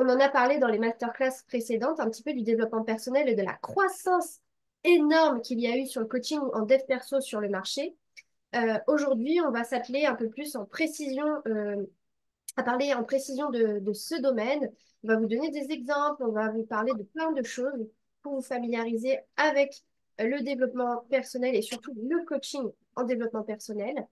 On en a parlé dans les masterclass précédentes, un petit peu du développement personnel et de la croissance énorme qu'il y a eu sur le coaching en dev perso sur le marché. Aujourd'hui, on va s'atteler un peu plus en précision, à parler en précision de ce domaine. On va vous donner des exemples, on va vous parler de plein de choses pour vous familiariser avec le développement personnel et surtout le coaching en développement personnel.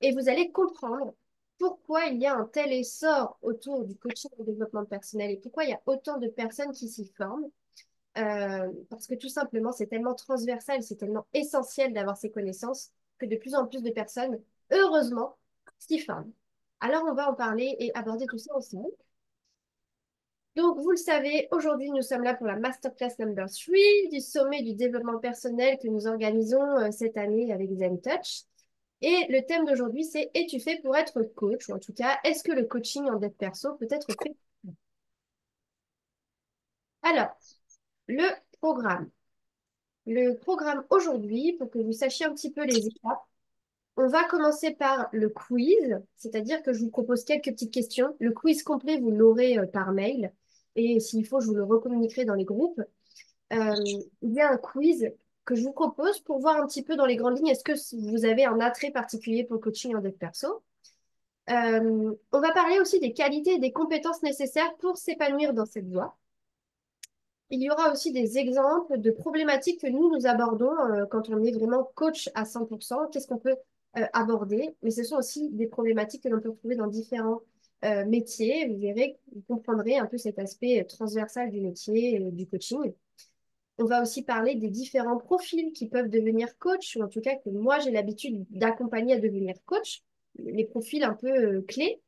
Et vous allez comprendre pourquoi il y a un tel essor autour du coaching en développement personnel et pourquoi il y a autant de personnes qui s'y forment. Parce que tout simplement, c'est tellement transversal, c'est tellement essentiel d'avoir ces connaissances que de plus en plus de personnes, heureusement, s'y forment. Alors, on va en parler et aborder tout ça ensemble. Donc, vous le savez, aujourd'hui, nous sommes là pour la Masterclass number 3 du sommet du développement personnel que nous organisons cette année avec Zen Touch. Et le thème d'aujourd'hui, c'est Es-tu fait pour être coach? Ou en tout cas, est-ce que le coaching en dev perso peut être fait? Alors, le programme. Le programme aujourd'hui, pour que vous sachiez un petit peu les étapes, on va commencer par le quiz, c'est-à-dire que je vous propose quelques petites questions. Le quiz complet, vous l'aurez par mail. Et s'il faut, je vous le recommuniquerai dans les groupes. Il y a un quiz que je vous propose pour voir un petit peu dans les grandes lignes, est-ce que vous avez un attrait particulier pour le coaching en dev perso? On va parler aussi des qualités et des compétences nécessaires pour s'épanouir dans cette voie. Il y aura aussi des exemples de problématiques que nous abordons quand on est vraiment coach à 100%. Qu'est-ce qu'on peut aborder? Mais ce sont aussi des problématiques que l'on peut trouver dans différents métiers. Vous verrez, vous comprendrez un peu cet aspect transversal du métier, du coaching. On va aussi parler des différents profils qui peuvent devenir coach, ou en tout cas que moi j'ai l'habitude d'accompagner à devenir coach, les profils un peu clés.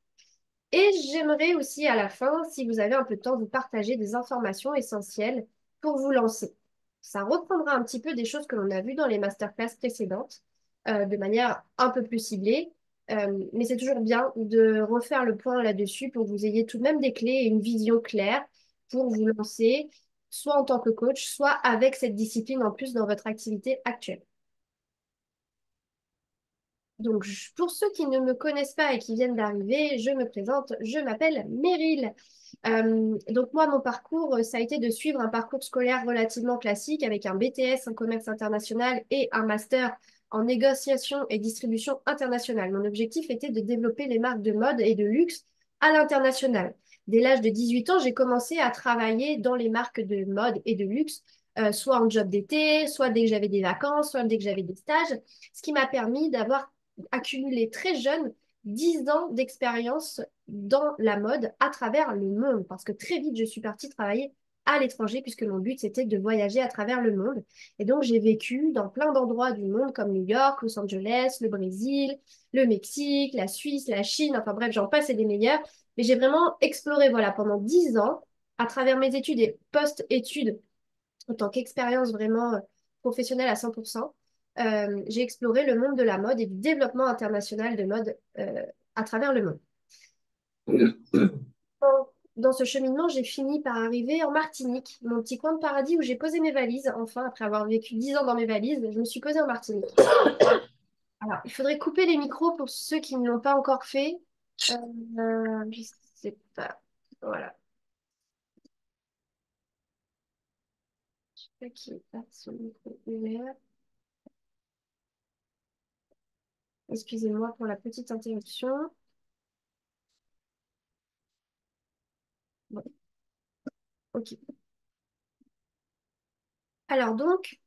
Et j'aimerais aussi à la fin, si vous avez un peu de temps, vous partager des informations essentielles pour vous lancer. Ça reprendra un petit peu des choses que l'on a vues dans les masterclass précédentes, de manière un peu plus ciblée. Mais c'est toujours bien de refaire le point là-dessus pour que vous ayez tout de même des clés et une vision claire pour vous lancer, soit en tant que coach, soit avec cette discipline en plus dans votre activité actuelle. Donc, pour ceux qui ne me connaissent pas et qui viennent d'arriver, je me présente, je m'appelle Meryl. Donc, moi, mon parcours, ça a été de suivre un parcours scolaire relativement classique avec un BTS en commerce international et un master en négociation et distribution internationale. Mon objectif était de développer les marques de mode et de luxe à l'international. Dès l'âge de 18 ans, j'ai commencé à travailler dans les marques de mode et de luxe, soit en job d'été, soit dès que j'avais des vacances, soit dès que j'avais des stages, ce qui m'a permis d'avoir accumulé très jeune 10 ans d'expérience dans la mode à travers le monde. Parce que très vite, je suis partie travailler à l'étranger puisque mon but, c'était de voyager à travers le monde. Et donc, j'ai vécu dans plein d'endroits du monde comme New York, Los Angeles, le Brésil, le Mexique, la Suisse, la Chine. Enfin bref, j'en passe et des meilleurs. Mais j'ai vraiment exploré, voilà, pendant 10 ans à travers mes études et post-études en tant qu'expérience vraiment professionnelle à 100%, j'ai exploré le monde de la mode et du développement international de mode à travers le monde. Dans ce cheminement, j'ai fini par arriver en Martinique, mon petit coin de paradis où j'ai posé mes valises. Enfin, après avoir vécu 10 ans dans mes valises, je me suis posée en Martinique. Alors, il faudrait couper les micros pour ceux qui ne l'ont pas encore fait. Je sais pas. Voilà. Je sais pas qui a son micro ouvert. Excusez-moi pour la petite interruption. Bon, ok. Alors donc,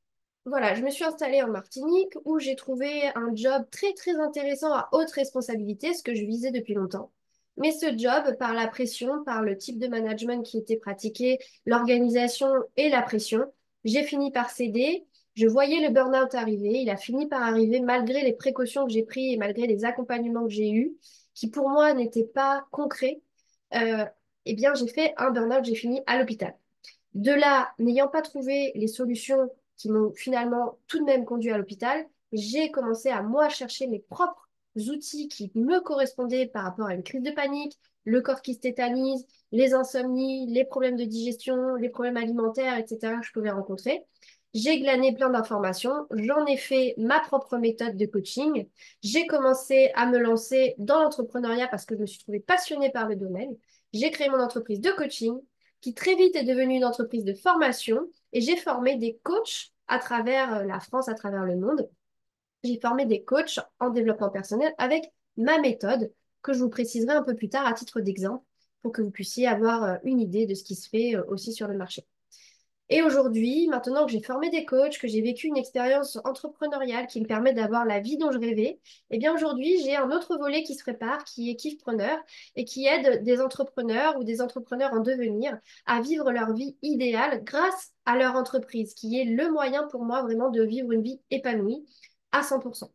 voilà, je me suis installée en Martinique où j'ai trouvé un job très très intéressant à haute responsabilité, ce que je visais depuis longtemps. Mais ce job, par la pression, par le type de management qui était pratiqué, l'organisation et la pression, j'ai fini par céder. Je voyais le burn-out arriver. Il a fini par arriver malgré les précautions que j'ai prises et malgré les accompagnements que j'ai eus, qui pour moi n'étaient pas concrets. Euh, eh bien, j'ai fait un burn-out, j'ai fini à l'hôpital. De là, n'ayant pas trouvé les solutions qui m'ont finalement tout de même conduit à l'hôpital, j'ai commencé à moi chercher mes propres outils qui me correspondaient par rapport à une crise de panique, le corps qui se tétanise, les insomnies, les problèmes de digestion, les problèmes alimentaires, etc. que je pouvais rencontrer. J'ai glané plein d'informations, j'en ai fait ma propre méthode de coaching. J'ai commencé à me lancer dans l'entrepreneuriat parce que je me suis trouvée passionnée par le domaine. J'ai créé mon entreprise de coaching. qui très vite est devenue une entreprise de formation et j'ai formé des coachs à travers la France, à travers le monde. J'ai formé des coachs en développement personnel avec ma méthode que je vous préciserai un peu plus tard à titre d'exemple pour que vous puissiez avoir une idée de ce qui se fait aussi sur le marché. Et aujourd'hui, maintenant que j'ai formé des coachs, que j'ai vécu une expérience entrepreneuriale qui me permet d'avoir la vie dont je rêvais, eh bien aujourd'hui, j'ai un autre volet qui se prépare, qui est Kiffpreneur, et qui aide des entrepreneurs ou des entrepreneurs en devenir à vivre leur vie idéale grâce à leur entreprise, qui est le moyen pour moi vraiment de vivre une vie épanouie à 100%.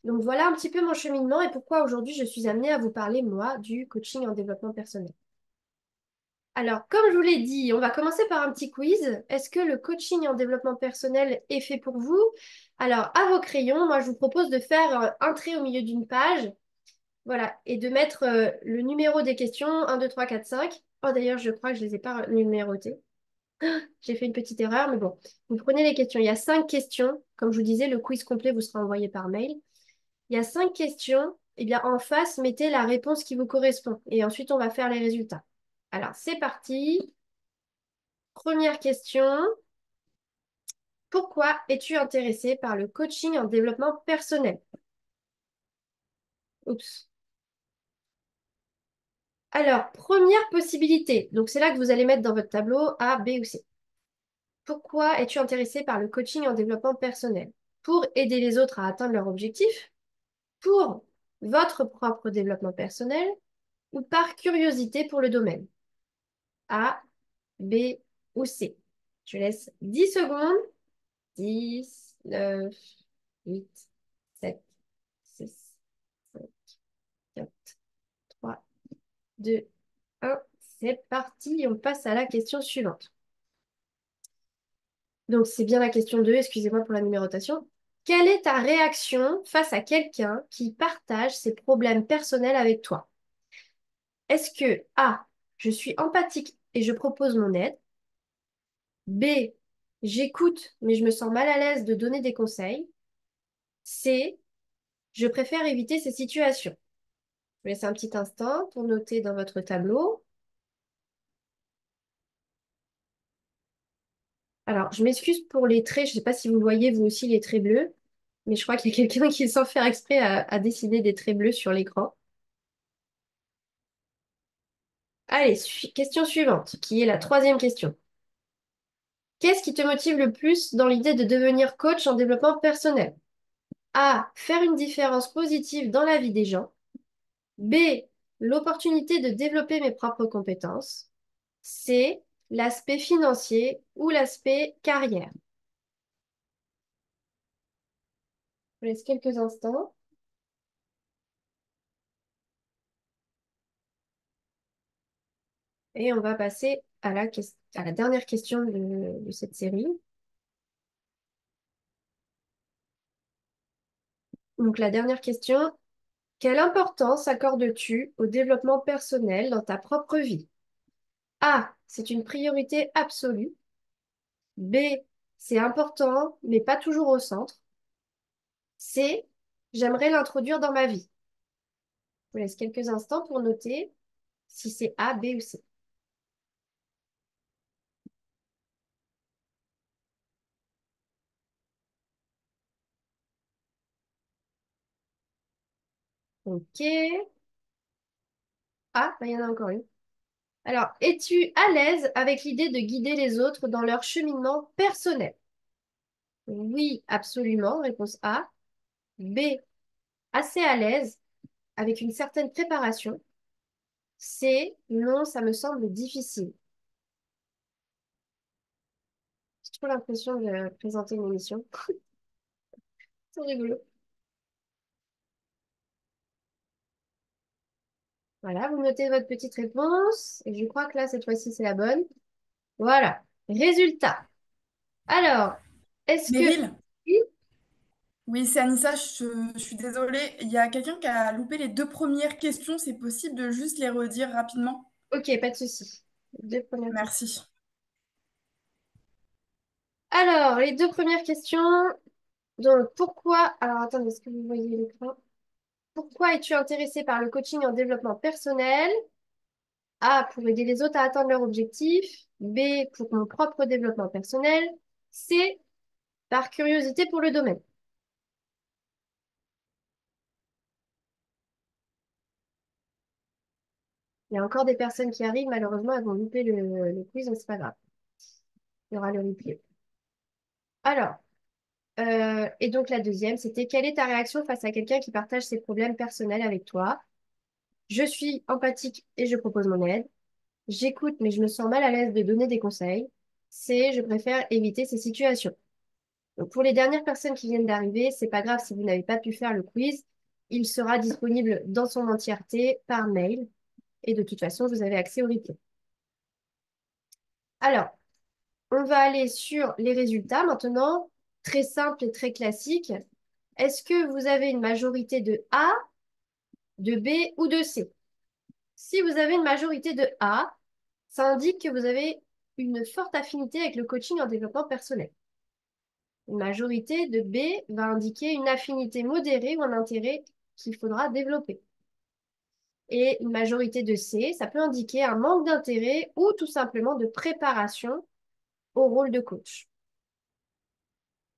Donc voilà un petit peu mon cheminement et pourquoi aujourd'hui je suis amenée à vous parler, moi, du coaching en développement personnel. Alors, comme je vous l'ai dit, on va commencer par un petit quiz. Est-ce que le coaching en développement personnel est fait pour vous? Alors, à vos crayons, moi, je vous propose de faire un trait au milieu d'une page. Voilà, et de mettre le numéro des questions, 1, 2, 3, 4, 5. Oh, d'ailleurs, je crois que je ne les ai pas numérotées. J'ai fait une petite erreur, mais bon. Vous prenez les questions. Il y a 5 questions. Comme je vous disais, le quiz complet vous sera envoyé par mail. Il y a 5 questions. Eh bien, en face, mettez la réponse qui vous correspond. Et ensuite, on va faire les résultats. Alors, c'est parti. Première question. Pourquoi es-tu intéressé par le coaching en développement personnel? Oups. Alors, première possibilité. Donc, c'est là que vous allez mettre dans votre tableau A, B ou C. Pourquoi es-tu intéressé par le coaching en développement personnel? Pour aider les autres à atteindre leur objectif? Pour votre propre développement personnel? Ou par curiosité pour le domaine? A, B ou C? Je laisse 10 secondes. 10, 9, 8, 7, 6, 5, 4, 3, 2, 1. C'est parti. On passe à la question suivante. Donc, c'est bien la question 2. Excusez-moi pour la numérotation. Quelle est ta réaction face à quelqu'un qui partage ses problèmes personnels avec toi? Est-ce que A, je suis empathique et je propose mon aide? B, j'écoute mais je me sens mal à l'aise de donner des conseils? C, je préfère éviter ces situations. Je vous laisse un petit instant pour noter dans votre tableau. Alors, je m'excuse pour les traits. Je ne sais pas si vous voyez vous aussi les traits bleus, mais je crois qu'il y a quelqu'un qui, sans faire exprès, a dessiné des traits bleus sur l'écran. Allez, question suivante, qui est la troisième question. Qu'est-ce qui te motive le plus dans l'idée de devenir coach en développement personnel? A, faire une différence positive dans la vie des gens. B, l'opportunité de développer mes propres compétences. C, l'aspect financier ou l'aspect carrière. Je vous laisse quelques instants et on va passer à à la dernière question de cette série. Donc la dernière question, quelle importance accordes-tu au développement personnel dans ta propre vie? A, c'est une priorité absolue. B, c'est important, mais pas toujours au centre. C, j'aimerais l'introduire dans ma vie. Je vous laisse quelques instants pour noter si c'est A, B ou C. Ok. Ah, bah, il y en a encore une. Alors, es-tu à l'aise avec l'idée de guider les autres dans leur cheminement personnel? Oui, absolument. Réponse A. B, assez à l'aise avec une certaine préparation. C, non, ça me semble difficile. J'ai trop l'impression de présenter une émission. C'est rigolo. Voilà, vous notez votre petite réponse. Et je crois que là, cette fois-ci, c'est la bonne. Voilà. Résultat. Alors, est-ce que... Meryl, Oui. oui, c'est Anissa, je suis désolée. Il y a quelqu'un qui a loupé les deux premières questions. C'est possible de juste les redire rapidement? Ok, pas de souci. Deux premières questions. Merci. Alors, les deux premières questions. Donc, pourquoi... Alors, attendez, est-ce que vous voyez l'écran? Pourquoi es-tu intéressé par le coaching en développement personnel? A, pour aider les autres à atteindre leurs objectifs. B, pour mon propre développement personnel. C, par curiosité pour le domaine. Il y a encore des personnes qui arrivent, malheureusement, elles vont louper le quiz, donc c'est pas grave. Il y aura le replay. Alors, et donc la deuxième, c'était quelle est ta réaction face à quelqu'un qui partage ses problèmes personnels avec toi? Je suis empathique et je propose mon aide. J'écoute, mais je me sens mal à l'aise de donner des conseils. C, je préfère éviter ces situations. Donc, pour les dernières personnes qui viennent d'arriver, c'est pas grave si vous n'avez pas pu faire le quiz. Il sera disponible dans son entièreté par mail. Et de toute façon, vous avez accès au replay. Alors, on va aller sur les résultats maintenant. Très simple et très classique. Est-ce que vous avez une majorité de A, de B ou de C? Si vous avez une majorité de A, ça indique que vous avez une forte affinité avec le coaching en développement personnel. Une majorité de B va indiquer une affinité modérée ou un intérêt qu'il faudra développer. Et une majorité de C, ça peut indiquer un manque d'intérêt ou tout simplement de préparation au rôle de coach.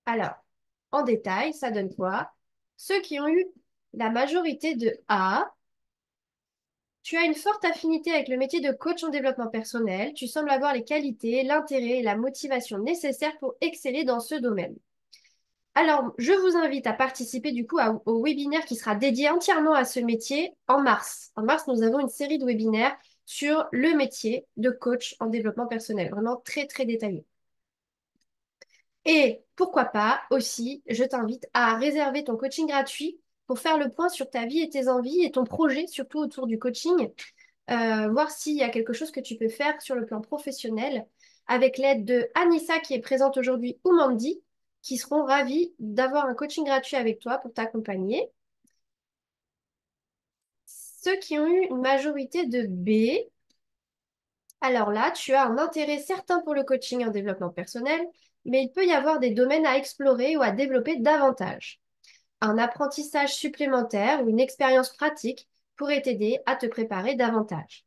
Alors, en détail, ça donne quoi? Ceux qui ont eu la majorité de A, tu as une forte affinité avec le métier de coach en développement personnel. Tu sembles avoir les qualités, l'intérêt et la motivation nécessaires pour exceller dans ce domaine. Alors, je vous invite à participer du coup au webinaire qui sera dédié entièrement à ce métier en mars. En mars, nous avons une série de webinaires sur le métier de coach en développement personnel, vraiment très très détaillé. Et pourquoi pas aussi, je t'invite à réserver ton coaching gratuit pour faire le point sur ta vie et tes envies et ton projet, surtout autour du coaching, voir s'il y a quelque chose que tu peux faire sur le plan professionnel avec l'aide de Anissa qui est présente aujourd'hui ou Mandy qui seront ravis d'avoir un coaching gratuit avec toi pour t'accompagner. Ceux qui ont eu une majorité de B, alors là, tu as un intérêt certain pour le coaching en développement personnel, mais il peut y avoir des domaines à explorer ou à développer davantage. Un apprentissage supplémentaire ou une expérience pratique pourrait t'aider à te préparer davantage.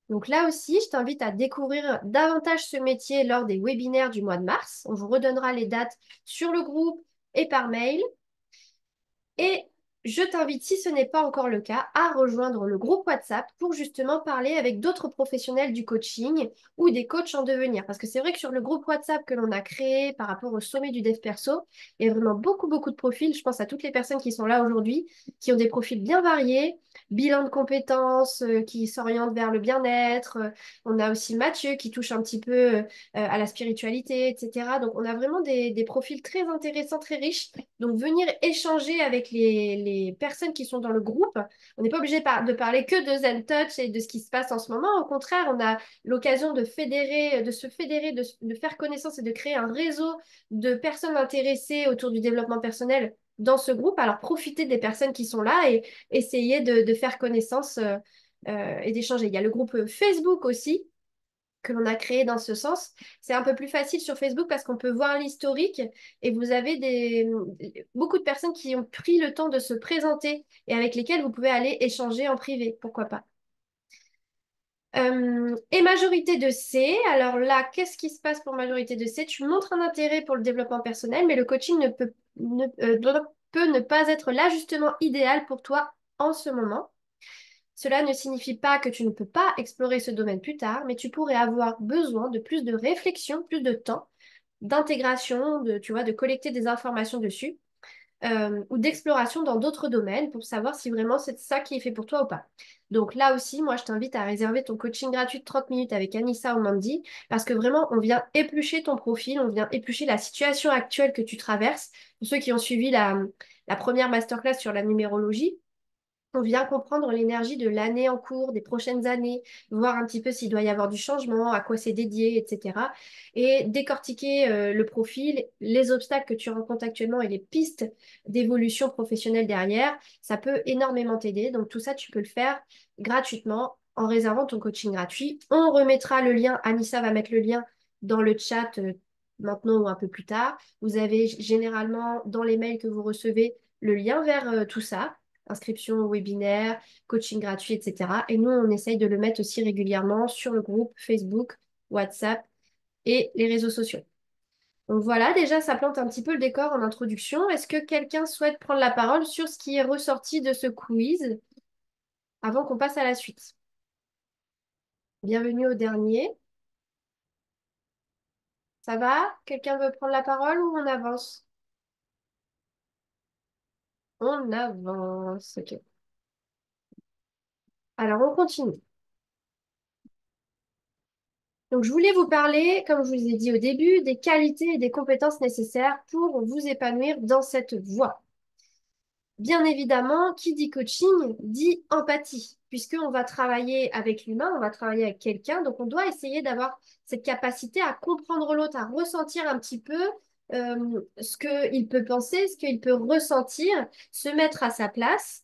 Donc là aussi, je t'invite à découvrir davantage ce métier lors des webinaires du mois de mars. On vous redonnera les dates sur le groupe et par mail. Et je t'invite, si ce n'est pas encore le cas, à rejoindre le groupe WhatsApp pour justement parler avec d'autres professionnels du coaching ou des coachs en devenir. Parce que c'est vrai que sur le groupe WhatsApp que l'on a créé par rapport au sommet du Dev Perso, il y a vraiment beaucoup, beaucoup de profils. Je pense à toutes les personnes qui sont là aujourd'hui, qui ont des profils bien variés, bilan de compétences, qui s'orientent vers le bien-être. On a aussi Mathieu qui touche un petit peu à la spiritualité, etc. Donc on a vraiment des profils très intéressants, très riches. Donc, venir échanger avec les personnes qui sont dans le groupe. On n'est pas obligé de parler que de Zen Touch et de ce qui se passe en ce moment. Au contraire, on a l'occasion de fédérer, de se fédérer, de faire connaissance et de créer un réseau de personnes intéressées autour du développement personnel dans ce groupe. Alors, profitez des personnes qui sont là et essayez de faire connaissance et d'échanger. Il y a le groupe Facebook aussi que l'on a créé dans ce sens. C'est un peu plus facile sur Facebook parce qu'on peut voir l'historique et vous avez beaucoup de personnes qui ont pris le temps de se présenter et avec lesquelles vous pouvez aller échanger en privé, pourquoi pas. Et majorité de C, alors là, qu'est-ce qui se passe pour majorité de C? Tu montres un intérêt pour le développement personnel, mais le coaching peut ne pas être l'ajustement idéal pour toi en ce moment. Cela ne signifie pas que tu ne peux pas explorer ce domaine plus tard, mais tu pourrais avoir besoin de plus de réflexion, plus de temps, d'intégration, tu vois, de collecter des informations dessus, ou d'exploration dans d'autres domaines pour savoir si vraiment c'est ça qui est fait pour toi ou pas. Donc là aussi, moi, je t'invite à réserver ton coaching gratuit de 30 minutes avec Anissa ou Mandy, parce que vraiment, on vient éplucher ton profil, on vient éplucher la situation actuelle que tu traverses. Pour ceux qui ont suivi la première masterclass sur la numérologie, on vient comprendre l'énergie de l'année en cours, des prochaines années, voir un petit peu s'il doit y avoir du changement, à quoi c'est dédié, etc. Et décortiquer le profil, les obstacles que tu rencontres actuellement et les pistes d'évolution professionnelle derrière, ça peut énormément t'aider. Donc tout ça, tu peux le faire gratuitement en réservant ton coaching gratuit. On remettra le lien, Anissa va mettre le lien dans le chat maintenant ou un peu plus tard. Vous avez généralement dans les mails que vous recevez le lien vers tout ça. inscription au webinaire, coaching gratuit, etc. Et nous, on essaye de le mettre aussi régulièrement sur le groupe Facebook, WhatsApp et les réseaux sociaux. Donc voilà, déjà, ça plante un petit peu le décor en introduction. Est-ce que quelqu'un souhaite prendre la parole sur ce qui est ressorti de ce quiz avant qu'on passe à la suite? Bienvenue au dernier. Ça va? Quelqu'un veut prendre la parole ou on avance? On avance, ok. Alors, on continue. Donc, je voulais vous parler, comme je vous ai dit au début, des qualités et des compétences nécessaires pour vous épanouir dans cette voie. Bien évidemment, qui dit coaching dit empathie, puisqu'on va travailler avec l'humain, on va travailler avec quelqu'un, donc on doit essayer d'avoir cette capacité à comprendre l'autre, à ressentir un petit peu ce qu'il peut penser, ce qu'il peut ressentir, se mettre à sa place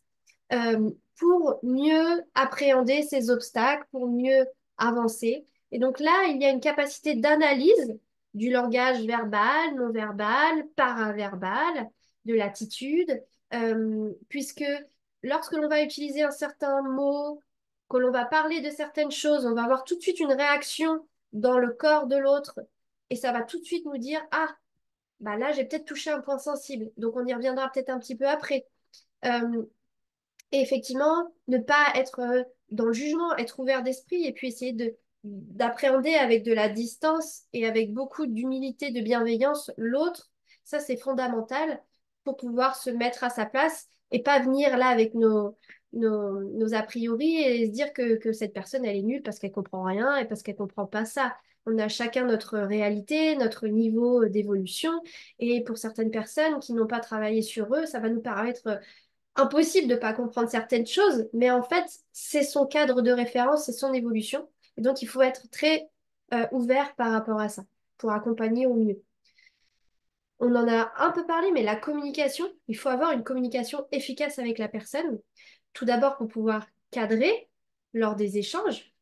pour mieux appréhender ses obstacles, pour mieux avancer. Et donc là, il y a une capacité d'analyse du langage verbal, non verbal, paraverbal, de l'attitude puisque lorsque l'on va utiliser un certain mot, que l'on va parler de certaines choses, on va avoir tout de suite une réaction dans le corps de l'autre et ça va tout de suite nous dire, ah, bah là, j'ai peut-être touché un point sensible. Donc, on y reviendra peut-être un petit peu après. Euh, et effectivement, ne pas être dans le jugement, être ouvert d'esprit et puis essayer d'appréhender avec de la distance et avec beaucoup d'humilité, de bienveillance l'autre. Ça, c'est fondamental pour pouvoir se mettre à sa place et pas venir là avec nos a priori et se dire que cette personne, elle est nulle parce qu'elle comprend rien et parce qu'elle comprend pas ça. On a chacun notre réalité, notre niveau d'évolution. Et pour certaines personnes qui n'ont pas travaillé sur eux, ça va nous paraître impossible de ne pas comprendre certaines choses, mais en fait, c'est son cadre de référence, c'est son évolution. Et donc, il faut être très ouvert par rapport à ça pour accompagner au mieux. On en a un peu parlé, mais la communication, il faut avoir une communication efficace avec la personne. Tout d'abord pour pouvoir cadrer lors des échanges,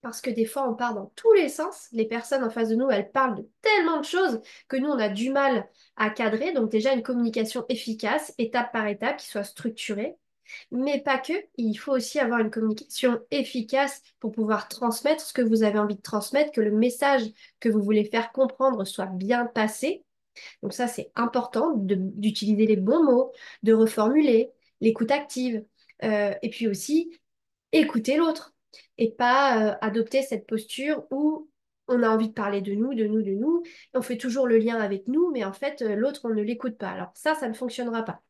parce que des fois, on part dans tous les sens. Les personnes en face de nous, elles parlent de tellement de choses que nous, on a du mal à cadrer. Donc déjà, une communication efficace, étape par étape, qui soit structurée. Mais pas que, il faut aussi avoir une communication efficace pour pouvoir transmettre ce que vous avez envie de transmettre, que le message que vous voulez faire comprendre soit bien passé. Donc ça, c'est important d'utiliser les bons mots, de reformuler, l'écoute active, et puis aussi écouter l'autre et pas adopter cette posture où on a envie de parler de nous, de nous, de nous, et on fait toujours le lien avec nous, mais en fait, l'autre, on ne l'écoute pas. Alors ça ne fonctionnera pas.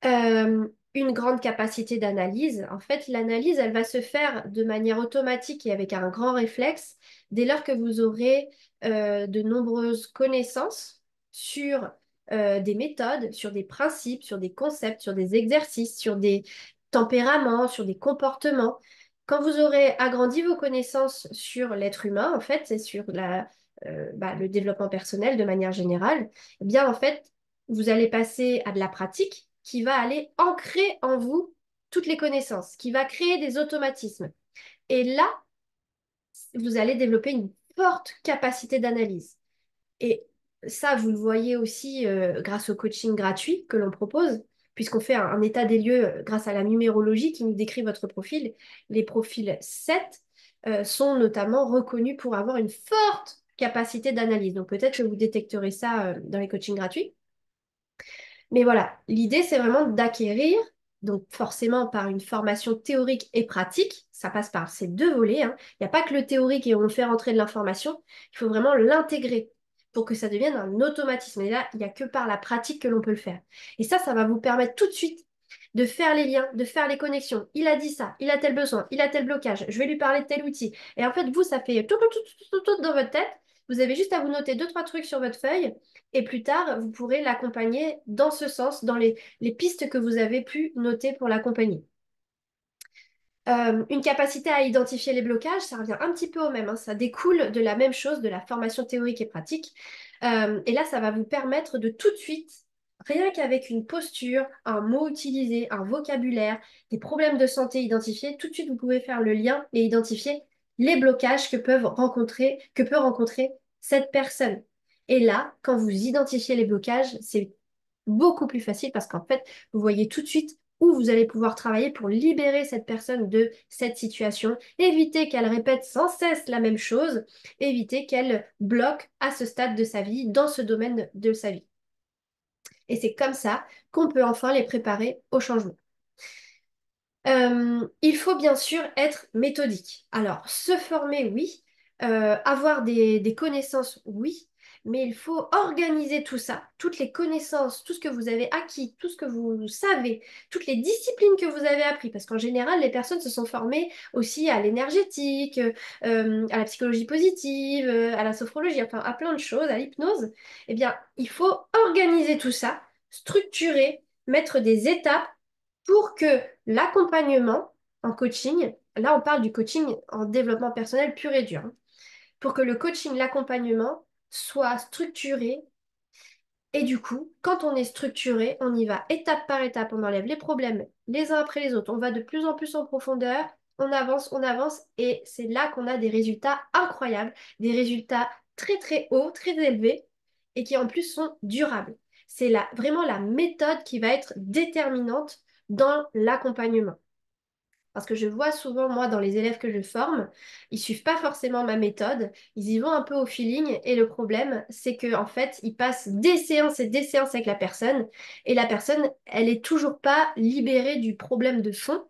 Une grande capacité d'analyse. En fait, l'analyse, elle va se faire de manière automatique et avec un grand réflexe dès lors que vous aurez de nombreuses connaissances sur des méthodes, sur des principes, sur des concepts, sur des exercices, sur des tempéraments, sur des comportements. Quand vous aurez agrandi vos connaissances sur l'être humain, en fait, et sur le développement personnel de manière générale, eh bien, en fait, vous allez passer à de la pratique qui va aller ancrer en vous toutes les connaissances, qui va créer des automatismes. Et là, vous allez développer une forte capacité d'analyse. Et ça, vous le voyez aussi grâce au coaching gratuit que l'on propose, puisqu'on fait un état des lieux grâce à la numérologie qui nous décrit votre profil. Les profils 7 sont notamment reconnus pour avoir une forte capacité d'analyse. Donc peut-être que vous détecterez ça dans les coachings gratuits. Mais voilà, l'idée, c'est vraiment d'acquérir, donc forcément par une formation théorique et pratique, ça passe par ces deux volets, hein. Il n'y a pas que le théorique et on fait rentrer de l'information, il faut vraiment l'intégrer pour que ça devienne un automatisme. Et là, il n'y a que par la pratique que l'on peut le faire. Et ça va vous permettre tout de suite de faire les liens, de faire les connexions. Il a dit ça, il a tel besoin, il a tel blocage, je vais lui parler de tel outil. Et en fait, vous, ça fait tout dans votre tête. Vous avez juste à vous noter deux, trois trucs sur votre feuille et plus tard, vous pourrez l'accompagner dans ce sens, dans les pistes que vous avez pu noter pour l'accompagner. Une capacité à identifier les blocages, ça revient un petit peu au même, hein. Ça découle de la même chose, de la formation théorique et pratique. Et là, ça va vous permettre de tout de suite, rien qu'avec une posture, un mot utilisé, un vocabulaire, des problèmes de santé identifiés, tout de suite, vous pouvez faire le lien et identifier les blocages que peut rencontrer cette personne. Et là, quand vous identifiez les blocages, c'est beaucoup plus facile parce qu'en fait, vous voyez tout de suite où vous allez pouvoir travailler pour libérer cette personne de cette situation, éviter qu'elle répète sans cesse la même chose, éviter qu'elle bloque à ce stade de sa vie, dans ce domaine de sa vie. Et c'est comme ça qu'on peut enfin les préparer au changement. Il faut bien sûr être méthodique. Alors, se former, oui. Avoir des connaissances, oui. Mais il faut organiser tout ça, toutes les connaissances, tout ce que vous avez acquis, tout ce que vous savez, toutes les disciplines que vous avez appris. Parce qu'en général, les personnes se sont formées aussi à l'énergétique, à la psychologie positive, à la sophrologie, enfin à plein de choses, à l'hypnose. Eh bien, il faut organiser tout ça, structurer, mettre des étapes pour que l'accompagnement en coaching, là on parle du coaching en développement personnel pur et dur, hein, pour que le coaching, l'accompagnement soit structuré. Et du coup, quand on est structuré, on y va étape par étape, on enlève les problèmes les uns après les autres, on va de plus en plus en profondeur, on avance, et c'est là qu'on a des résultats incroyables, des résultats très très hauts, très élevés, et qui en plus sont durables. C'est vraiment la méthode qui va être déterminante dans l'accompagnement. Parce que je vois souvent, moi, dans les élèves que je forme, ils suivent pas forcément ma méthode, ils y vont un peu au feeling, et le problème, c'est que en fait, ils passent des séances et des séances avec la personne, et la personne, elle est toujours pas libérée du problème de fond,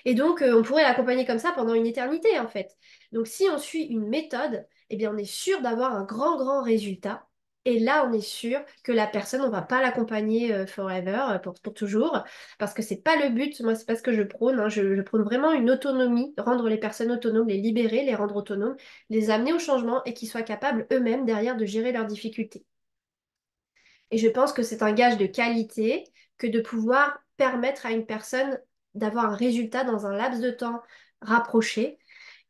et donc on pourrait l'accompagner comme ça pendant une éternité, en fait. Donc si on suit une méthode, eh bien, on est sûr d'avoir un grand résultat. Et là, on est sûr que la personne, on va pas l'accompagner forever, pour toujours, parce que c'est pas le but, moi c'est pas ce que je prône, hein. Je prône vraiment une autonomie, rendre les personnes autonomes, les libérer, les rendre autonomes, les amener au changement et qu'ils soient capables eux-mêmes derrière de gérer leurs difficultés. Et je pense que c'est un gage de qualité que de pouvoir permettre à une personne d'avoir un résultat dans un laps de temps rapproché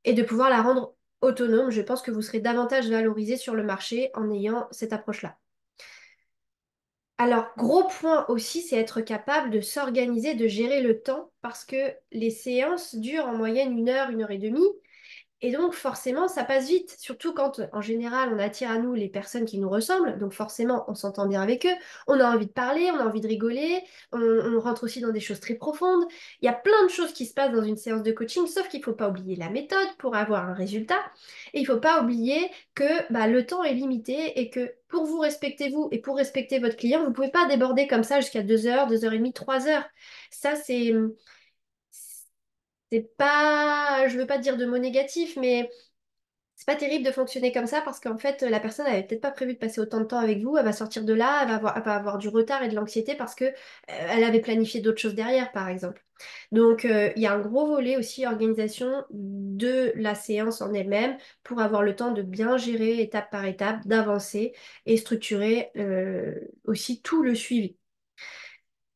et de pouvoir la rendre autonome. Je pense que vous serez davantage valorisé sur le marché en ayant cette approche-là. Alors, gros point aussi, c'est être capable de s'organiser, de gérer le temps, parce que les séances durent en moyenne une heure et demie. Et donc, forcément, ça passe vite, surtout quand, en général, on attire à nous les personnes qui nous ressemblent. Donc, forcément, on s'entend bien avec eux. On a envie de parler, on a envie de rigoler. On rentre aussi dans des choses très profondes. Il y a plein de choses qui se passent dans une séance de coaching, sauf qu'il ne faut pas oublier la méthode pour avoir un résultat. Et il ne faut pas oublier que bah, le temps est limité et que pour vous respecter vous et pour respecter votre client, vous ne pouvez pas déborder comme ça jusqu'à 2 heures, 2 heures et demie, 3 heures. Ça, c'est pas, je veux pas dire de mots négatifs, mais c'est pas terrible de fonctionner comme ça parce qu'en fait, la personne avait peut-être pas prévu de passer autant de temps avec vous. Elle va sortir de là, elle va avoir du retard et de l'anxiété parce que, elle avait planifié d'autres choses derrière, par exemple. Donc, il y a un gros volet aussi organisation de la séance en elle-même pour avoir le temps de bien gérer étape par étape, d'avancer et structurer aussi tout le suivi.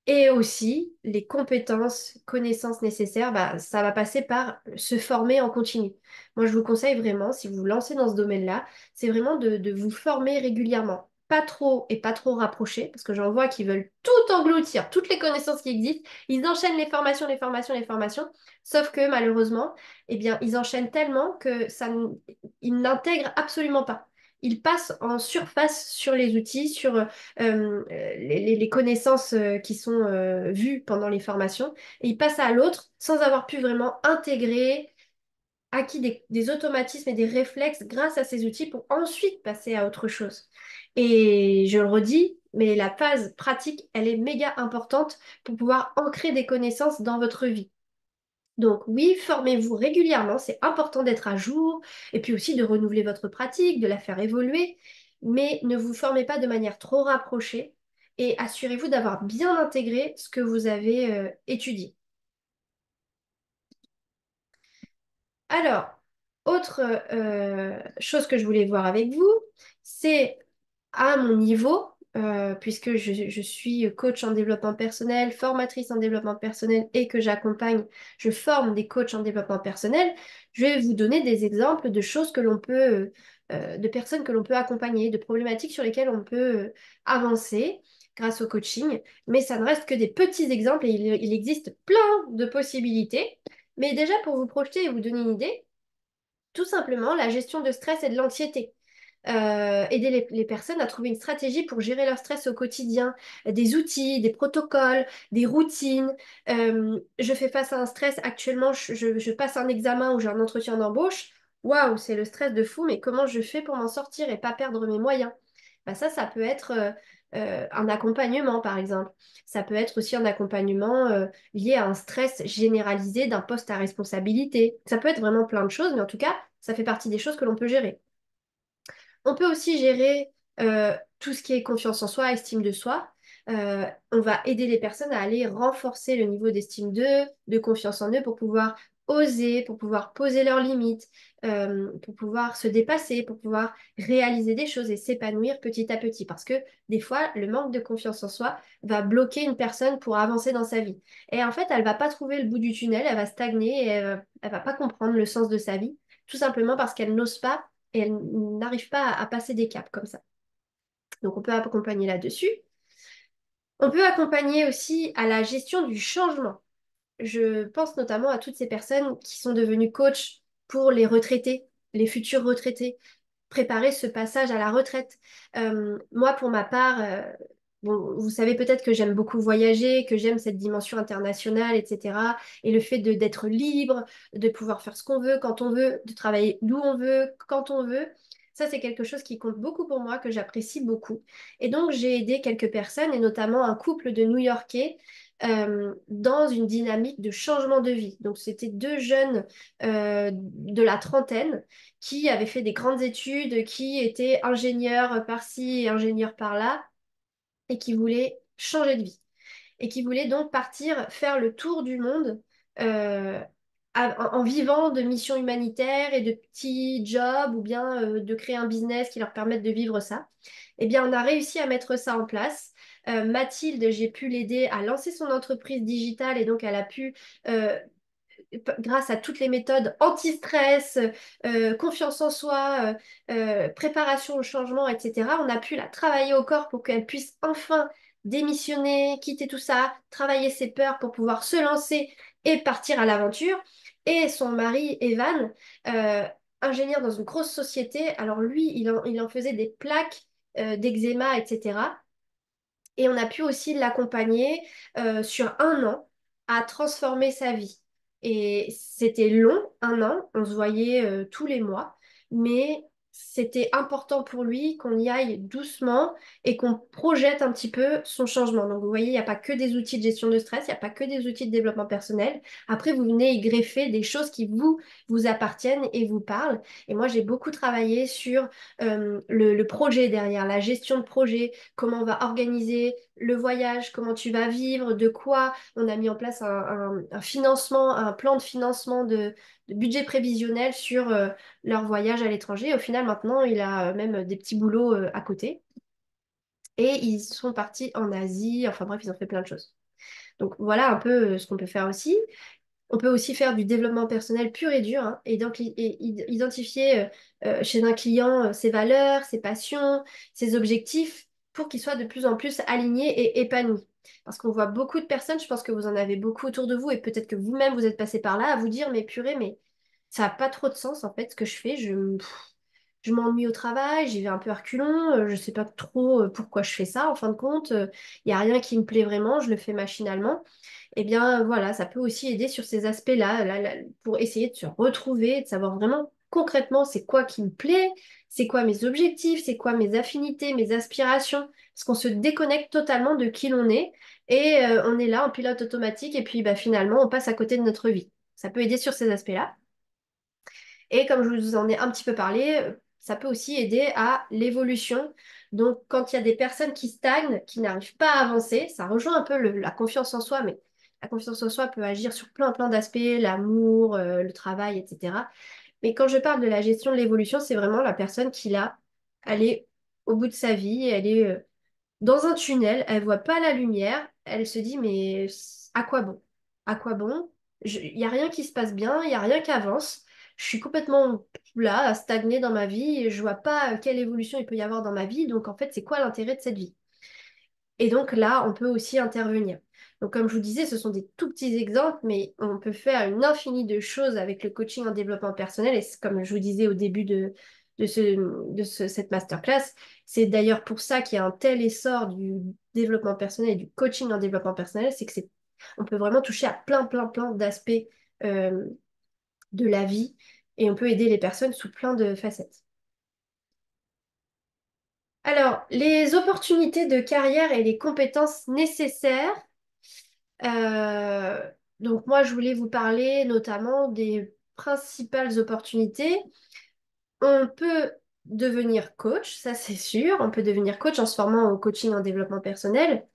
Et aussi, les compétences, connaissances nécessaires, bah, ça va passer par se former en continu. Moi, je vous conseille vraiment, si vous vous lancez dans ce domaine-là, c'est vraiment de vous former régulièrement. Pas trop et pas trop rapprocher, parce que j'en vois qui veulent tout engloutir, toutes les connaissances qui existent. Ils enchaînent les formations, les formations, les formations. Sauf que malheureusement, eh bien, ils enchaînent tellement que ils n'intègrent absolument pas. Ils passent en surface sur les outils, sur les connaissances qui sont vues pendant les formations, et ils passent à l'autre sans avoir pu vraiment intégrer, acquis des automatismes et des réflexes grâce à ces outils pour ensuite passer à autre chose. Et je le redis, mais la phase pratique, elle est méga importante pour pouvoir ancrer des connaissances dans votre vie. Donc oui, formez-vous régulièrement, c'est important d'être à jour et puis aussi de renouveler votre pratique, de la faire évoluer, mais ne vous formez pas de manière trop rapprochée et assurez-vous d'avoir bien intégré ce que vous avez étudié. Alors, autre chose que je voulais voir avec vous, c'est à mon niveau, puisque je suis coach en développement personnel, formatrice en développement personnel et que j'accompagne, je forme des coachs en développement personnel, je vais vous donner des exemples de choses que l'on peut, de personnes que l'on peut accompagner, de problématiques sur lesquelles on peut avancer grâce au coaching. Mais ça ne reste que des petits exemples et il existe plein de possibilités. Mais déjà, pour vous projeter et vous donner une idée, tout simplement la gestion de stress et de l'anxiété. aider les personnes à trouver une stratégie pour gérer leur stress au quotidien, des outils, des protocoles, des routines. Je fais face à un stress actuellement, je passe un examen ou j'ai un entretien d'embauche. Waouh, c'est le stress de fou, mais comment je fais pour m'en sortir et pas perdre mes moyens? Bah ça peut être un accompagnement, par exemple. Ça peut être aussi un accompagnement lié à un stress généralisé d'un poste à responsabilité. Ça peut être vraiment plein de choses, mais en tout cas, ça fait partie des choses que l'on peut gérer. On peut aussi gérer tout ce qui est confiance en soi, estime de soi. On va aider les personnes à aller renforcer le niveau d'estime d'eux, de confiance en eux pour pouvoir oser, pour pouvoir poser leurs limites, pour pouvoir se dépasser, pour pouvoir réaliser des choses et s'épanouir petit à petit. Parce que des fois, le manque de confiance en soi va bloquer une personne pour avancer dans sa vie. Et en fait, elle va pas trouver le bout du tunnel, elle va stagner et elle va pas comprendre le sens de sa vie, tout simplement parce qu'elle n'ose pas et elle n'arrive pas à passer des caps comme ça. Donc on peut accompagner là-dessus. On peut accompagner aussi à la gestion du changement. Je pense notamment à toutes ces personnes qui sont devenues coachs pour les retraités, les futurs retraités, préparer ce passage à la retraite. Moi, pour ma part, bon, vous savez peut-être que j'aime beaucoup voyager, que j'aime cette dimension internationale, etc. Et le fait d'être libre, de pouvoir faire ce qu'on veut, quand on veut, de travailler d'où on veut, quand on veut. Ça, c'est quelque chose qui compte beaucoup pour moi, que j'apprécie beaucoup. Et donc, j'ai aidé quelques personnes, et notamment un couple de New-Yorkais, dans une dynamique de changement de vie. Donc, c'était deux jeunes de la trentaine qui avaient fait des grandes études, qui étaient ingénieurs par-ci et ingénieurs par-là, et qui voulaient changer de vie. Et qui voulaient donc partir faire le tour du monde euh, en vivant de missions humanitaires et de petits jobs, ou bien de créer un business qui leur permette de vivre ça. Eh bien, on a réussi à mettre ça en place. Mathilde, j'ai pu l'aider à lancer son entreprise digitale et donc elle a pu grâce à toutes les méthodes anti-stress, confiance en soi, préparation au changement, etc., on a pu la travailler au corps pour qu'elle puisse enfin démissionner, quitter tout ça, travailler ses peurs pour pouvoir se lancer et partir à l'aventure. Et son mari, Evan, euh, ingénieur dans une grosse société, alors lui, il en faisait des plaques d'eczéma, etc. Et on a pu aussi l'accompagner sur un an à transformer sa vie. Et c'était long, un an, on se voyait tous les mois, mais c'était important pour lui qu'on y aille doucement et qu'on projette un petit peu son changement. Donc vous voyez, il n'y a pas que des outils de gestion de stress, il n'y a pas que des outils de développement personnel. Après, vous venez y greffer des choses qui vous appartiennent et vous parlent. Et moi, j'ai beaucoup travaillé sur le projet derrière, la gestion de projet, comment on va organiser le voyage, comment tu vas vivre, de quoi. On a mis en place un financement, un plan de financement de budget prévisionnel sur leur voyage à l'étranger. Au final, maintenant, il a même des petits boulots à côté. Et ils sont partis en Asie. Enfin bref, ils ont fait plein de choses. Donc voilà un peu ce qu'on peut faire aussi. On peut aussi faire du développement personnel pur et dur, hein, et donc identifier chez un client ses valeurs, ses passions, ses objectifs pour qu'il soit de plus en plus aligné et épanoui. Parce qu'on voit beaucoup de personnes, je pense que vous en avez beaucoup autour de vous et peut-être que vous-même vous êtes passé par là à vous dire, mais purée, mais ça n'a pas trop de sens en fait ce que je fais. Je m'ennuie au travail, j'y vais un peu à reculons, je ne sais pas trop pourquoi je fais ça en fin de compte. Il n'y a rien qui me plaît vraiment, je le fais machinalement. Eh bien, voilà, ça peut aussi aider sur ces aspects-là, pour essayer de se retrouver, de savoir vraiment concrètement c'est quoi qui me plaît, c'est quoi mes objectifs, c'est quoi mes affinités, mes aspirations, parce qu'on se déconnecte totalement de qui l'on est et on est là en pilote automatique et puis bah, finalement on passe à côté de notre vie. Ça peut aider sur ces aspects-là. Et comme je vous en ai un petit peu parlé, ça peut aussi aider à l'évolution. Donc, quand il y a des personnes qui stagnent, qui n'arrivent pas à avancer, ça rejoint un peu la confiance en soi, mais la confiance en soi peut agir sur plein d'aspects, l'amour, le travail, etc. Mais quand je parle de la gestion de l'évolution, c'est vraiment la personne qui, là, elle est au bout de sa vie, elle est dans un tunnel, elle voit pas la lumière, elle se dit mais à quoi bon? À quoi bon? Il n'y a rien qui se passe bien, il n'y a rien qui avance. Je suis complètement là, à stagner dans ma vie, et je vois pas quelle évolution il peut y avoir dans ma vie, donc en fait, c'est quoi l'intérêt de cette vie? Et donc là, on peut aussi intervenir. Donc comme je vous disais, ce sont des tout petits exemples, mais on peut faire une infinie de choses avec le coaching en développement personnel. Et comme je vous disais au début cette masterclass. C'est d'ailleurs pour ça qu'il y a un tel essor du développement personnel et du coaching en développement personnel, c'est que on peut vraiment toucher à plein, plein, plein d'aspects euh, de la vie et on peut aider les personnes sous plein de facettes. Alors, les opportunités de carrière et les compétences nécessaires. euh, donc moi, je voulais vous parler notamment des principales opportunités. On peut devenir coach, ça c'est sûr. On peut devenir coach en se formant au coaching en développement personnel,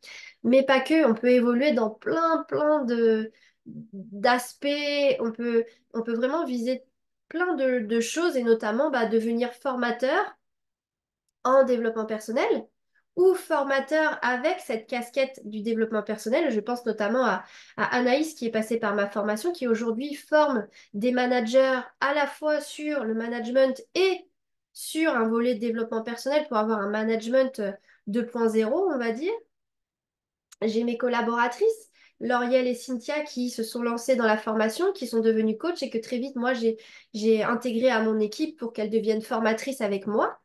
mais pas que. On peut évoluer dans plein, plein d'aspects. On peut vraiment viser plein de choses et notamment devenir formateur en développement personnel ou formateur avec cette casquette du développement personnel. Je pense notamment à Anaïs qui est passée par ma formation, qui aujourd'hui forme des managers à la fois sur le management et sur un volet de développement personnel pour avoir un management 2.0, on va dire. J'ai mes collaboratrices, Lauriel et Cynthia, qui se sont lancées dans la formation, qui sont devenues coach et que très vite, moi, j'ai intégré à mon équipe pour qu'elles deviennent formatrices avec moi.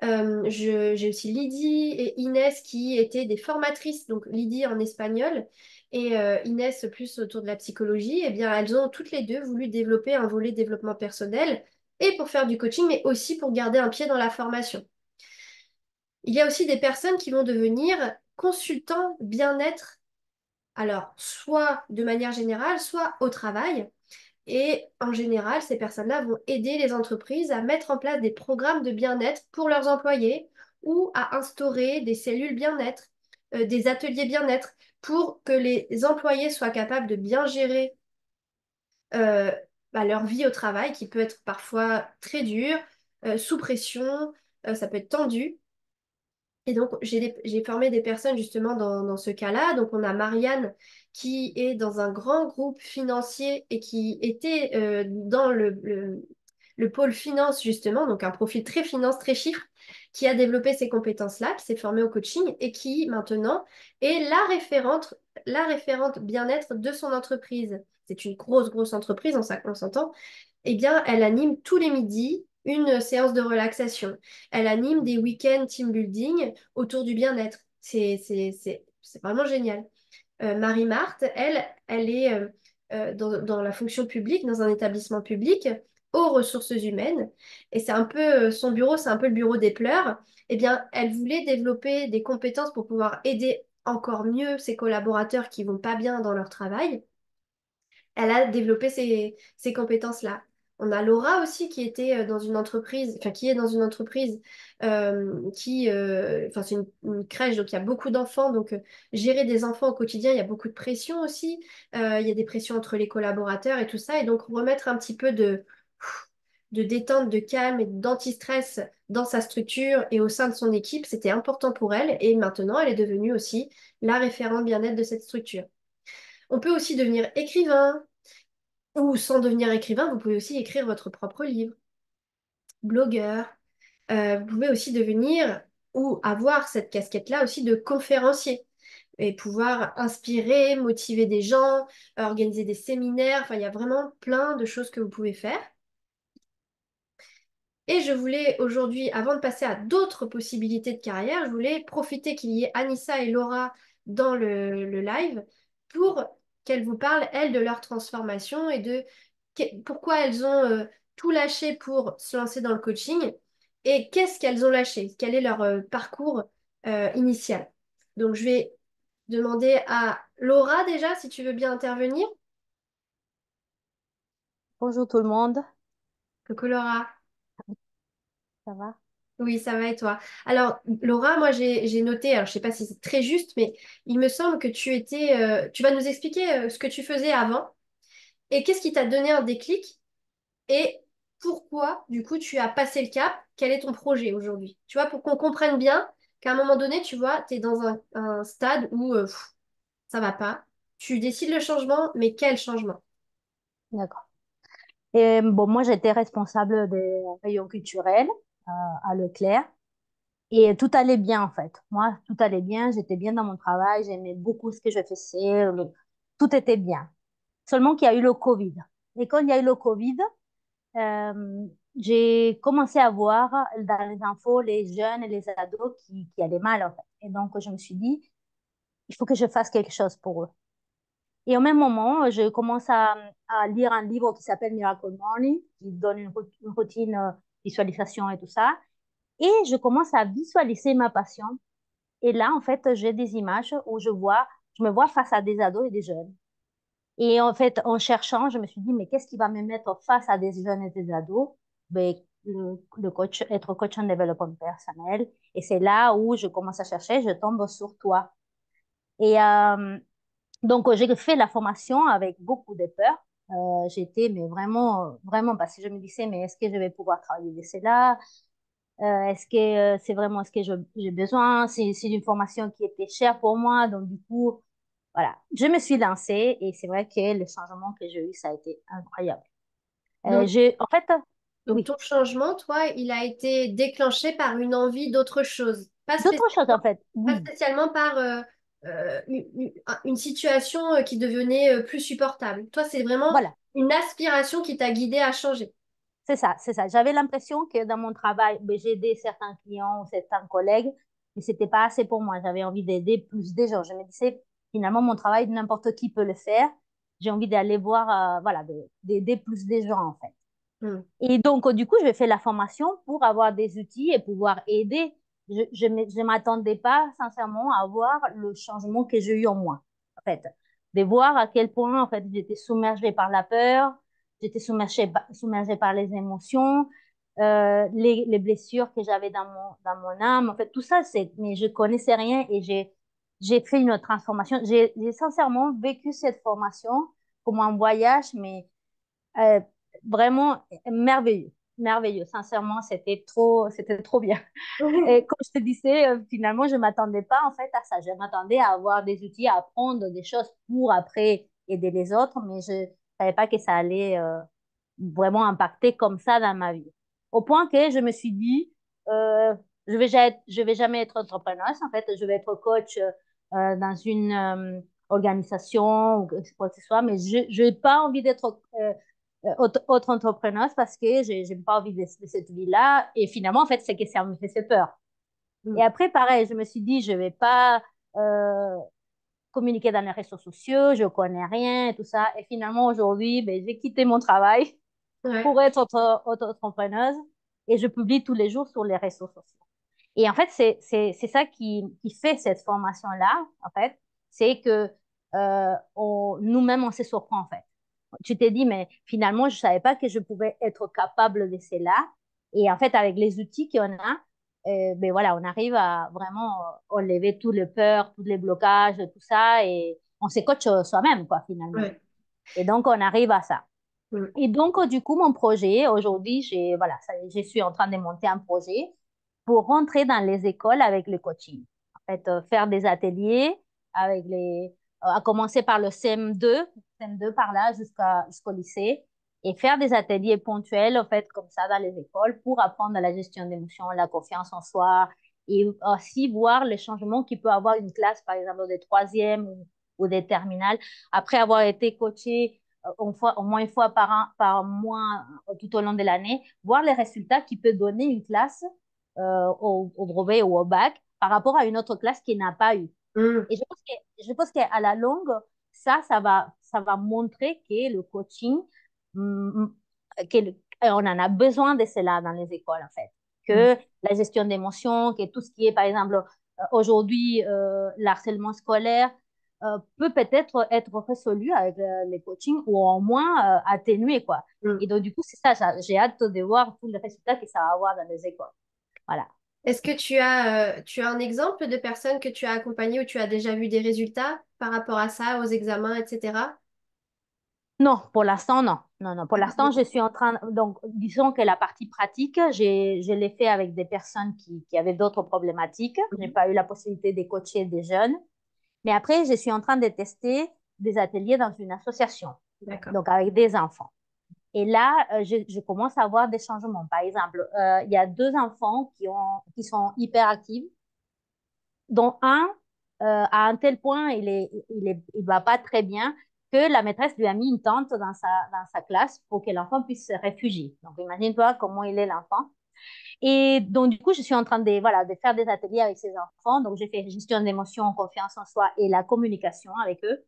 J'ai aussi Lydie et Inès qui étaient des formatrices, donc Lydie en espagnol et Inès plus autour de la psychologie. Eh bien, elles ont toutes les deux voulu développer un volet développement personnel et pour faire du coaching, mais aussi pour garder un pied dans la formation. Il y a aussi des personnes qui vont devenir consultants bien-être, alors soit de manière générale, soit au travail. Et en général, ces personnes-là vont aider les entreprises à mettre en place des programmes de bien-être pour leurs employés ou à instaurer des cellules bien-être, des ateliers bien-être pour que les employés soient capables de bien gérer euh, leur vie au travail qui peut être parfois très dure, sous pression, ça peut être tendu. Et donc, j'ai formé des personnes justement dans ce cas-là. Donc, on a Marianne qui est dans un grand groupe financier et qui était dans le pôle finance justement, donc un profil très finance, très chiffre, qui a développé ces compétences-là, qui s'est formée au coaching et qui maintenant est la référente bien-être de son entreprise. C'est une grosse, grosse entreprise, on s'entend eh bien, elle anime tous les midis une séance de relaxation. Elle anime des week-ends team building autour du bien-être. C'est vraiment génial. Marie-Marthe, elle est dans la fonction publique, dans un établissement public, aux ressources humaines. Et c'est un peu, son bureau, c'est un peu le bureau des pleurs. Eh bien, elle voulait développer des compétences pour pouvoir aider encore mieux ses collaborateurs qui vont pas bien dans leur travail. Elle a développé ces compétences-là. On a Laura aussi qui était dans une entreprise, enfin qui est dans une entreprise enfin c'est une crèche, donc il y a beaucoup d'enfants, donc gérer des enfants au quotidien, il y a beaucoup de pression aussi. Il y a des pressions entre les collaborateurs et tout ça, et donc remettre un petit peu de détente, de calme et d'anti-stress dans sa structure et au sein de son équipe, c'était important pour elle, et maintenant elle est devenue aussi la référente bien-être de cette structure. On peut aussi devenir écrivain, ou sans devenir écrivain, vous pouvez aussi écrire votre propre livre, blogueur. Vous pouvez aussi devenir ou avoir cette casquette-là aussi de conférencier et pouvoir inspirer, motiver des gens, organiser des séminaires. Enfin, il y a vraiment plein de choses que vous pouvez faire. Et je voulais aujourd'hui, avant de passer à d'autres possibilités de carrière, je voulais profiter qu'il y ait Anissa et Laura dans le live pour qu'elles vous parlent, elles, de leur transformation et de pourquoi elles ont tout lâché pour se lancer dans le coaching et qu'est-ce qu'elles ont lâché, quel est leur parcours initial. Donc, je vais demander à Laura déjà, si tu veux bien intervenir. Bonjour tout le monde, Coucou Laura. ça va? Oui, ça va et toi? Alors, Laura, moi j'ai noté, alors je sais pas si c'est très juste, mais il me semble que tu vas nous expliquer ce que tu faisais avant et qu'est-ce qui t'a donné un déclic et pourquoi, du coup, tu as passé le cap, quel est ton projet aujourd'hui? Tu vois, pour qu'on comprenne bien qu'à un moment donné, tu vois, tu es dans un stade où ça va pas, tu décides le changement, mais quel changement? D'accord. Et bon, moi j'étais responsable des rayons culturels à Leclerc et tout allait bien en fait. Moi, tout allait bien, j'étais bien dans mon travail, j'aimais beaucoup ce que je faisais, tout était bien. Seulement qu'il y a eu le Covid. Et quand il y a eu le Covid, euh, j'ai commencé à voir dans les infos les jeunes et les ados qui allaient mal, en fait. Et donc, je me suis dit, il faut que je fasse quelque chose pour eux. Et au même moment, je commence à lire un livre qui s'appelle Miracle Morning, qui donne une routine visualisation et tout ça. Et je commence à visualiser ma passion. Et là, en fait, j'ai des images où je me vois face à des ados et des jeunes. Et en fait, en cherchant, je me suis dit, mais qu'est-ce qui va me mettre face à des jeunes et des ados? Ben, le coach, être coach en développement personnel. Et c'est là où je commence à chercher, je tombe sur toi. Et donc, j'ai fait la formation avec beaucoup de peur. J'étais, mais vraiment, vraiment, parce que je me disais, mais est-ce que je vais pouvoir travailler de cela? Est-ce que c'est vraiment ce que j'ai besoin? C'est une formation qui était chère pour moi. Donc, du coup, voilà, je me suis lancée et c'est vrai que le changement que j'ai eu, ça a été incroyable. Donc, En fait, donc oui, ton changement, toi, il a été déclenché par une envie d'autre chose, d'autres choses, en fait, pas oui, spécialement par une situation qui devenait plus supportable. Toi, c'est vraiment voilà. une aspiration qui t'a guidé à changer. C'est ça, c'est ça. J'avais l'impression que dans mon travail, ben, j'ai aidé certains clients ou certains collègues, mais c'était pas assez pour moi. J'avais envie d'aider plus des gens. Je me disais, finalement, mon travail, n'importe qui peut le faire. J'ai envie d'aller voir, voilà, d'aider plus des gens, en fait. Hmm. Et donc, du coup, je fais la formation pour avoir des outils et pouvoir aider. Je m'attendais pas, sincèrement, à voir le changement que j'ai eu en moi, en fait. De voir à quel point, en fait, j'étais submergée par la peur, j'étais submergée par les émotions, les blessures que j'avais dans mon âme. En fait, tout ça, mais je connaissais rien et j'ai fait une transformation. J'ai sincèrement vécu cette formation comme un voyage, mais euh, vraiment merveilleux, merveilleux. Sincèrement, c'était trop bien. Et comme je te disais, finalement, je m'attendais pas en fait à ça. Je m'attendais à avoir des outils, à apprendre des choses pour après aider les autres, mais je savais pas que ça allait vraiment impacter comme ça dans ma vie. Au point que je me suis dit, euh, je vais jamais être entrepreneuse. En fait, je vais être coach dans une organisation ou quoi que ce soit, mais je n'ai pas envie d'être autre entrepreneuse parce que j'ai pas envie de cette vie-là. Et finalement, en fait, c'est que ça me fait peur. Hmm. Et après, pareil, je me suis dit, je vais pas euh, communiquer dans les réseaux sociaux, je connais rien et tout ça. Et finalement, aujourd'hui, ben, j'ai quitté mon travail Ouais. pour être auto-entrepreneuse et je publie tous les jours sur les réseaux sociaux. Et en fait, c'est ça qui fait cette formation-là, en fait, c'est que nous-mêmes, on se surprend, en fait. Tu t'es dit, mais finalement, je ne savais pas que je pouvais être capable de cela. Et en fait, avec les outils qu'on a, ben voilà, on arrive à vraiment enlever tous les peurs, tous les blocages, tout ça, et on se coach soi-même, quoi, finalement. Ouais. Et donc, on arrive à ça. Hmm. Et donc, du coup, mon projet, aujourd'hui, voilà, je suis en train de monter un projet pour rentrer dans les écoles avec le coaching. En fait, faire des ateliers à commencer par le CM2 par là jusqu'au lycée, et faire des ateliers ponctuels, en fait, comme ça, dans les écoles pour apprendre la gestion d'émotions, la confiance en soi, et aussi voir les changements qu'il peut avoir une classe, par exemple, des troisièmes ou des terminales, après avoir été coaché au moins une fois par mois tout au long de l'année, voir les résultats qui peut donner une classe au brevet ou au bac par rapport à une autre classe qui n'a pas eu. Hmm. Et je pense qu'à la longue, ça va montrer que le coaching, mm, on en a besoin de cela dans les écoles, en fait. Hmm. Que la gestion d'émotions, que tout ce qui est, par exemple, aujourd'hui, l'harcèlement scolaire, peut peut-être être résolu avec les coachings ou au moins atténué, quoi. Hmm. Et donc, du coup, c'est ça, j'ai hâte de voir tous les résultats que ça va avoir dans les écoles. Voilà. Est-ce que tu as un exemple de personnes que tu as accompagnées où tu as déjà vu des résultats par rapport à ça, aux examens, etc.? Non, pour l'instant, non. Non, non. Pour l'instant, je suis en train. Donc, disons que la partie pratique, je l'ai fait avec des personnes qui avaient d'autres problématiques. Je n'ai Mhm. pas eu la possibilité de coacher des jeunes. Mais après, je suis en train de tester des ateliers dans une association, D'accord. donc avec des enfants. Et là, je commence à avoir des changements. Par exemple, il y a deux enfants qui sont hyper actifs, dont un, à un tel point, il va pas très bien, que la maîtresse lui a mis une tente dans sa classe pour que l'enfant puisse se réfugier. Donc, imagine-toi comment il est l'enfant. Et donc, du coup, je suis en train de, voilà, de faire des ateliers avec ces enfants. Donc, j'ai fait gestion d'émotions, confiance en soi et la communication avec eux.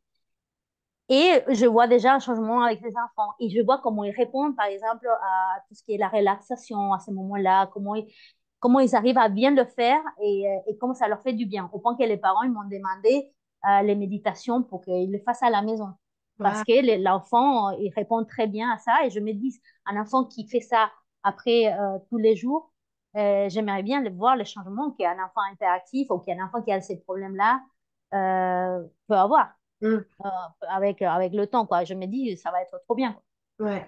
Et je vois déjà un changement avec les enfants. Et je vois comment ils répondent, par exemple, à tout ce qui est la relaxation à ce moment-là, comment ils arrivent à bien le faire et comment ça leur fait du bien. Au point que les parents, ils m'ont demandé les méditations pour qu'ils le fassent à la maison. Parce Waouh. que l'enfant, il répond très bien à ça. Et je me dis, un enfant qui fait ça après tous les jours, j'aimerais bien voir le changement qu'un enfant interactif ou qu'un enfant qui a ces problèmes-là peut avoir Mm. avec le temps, quoi. Je me dis, ça va être trop bien, quoi. Ouais,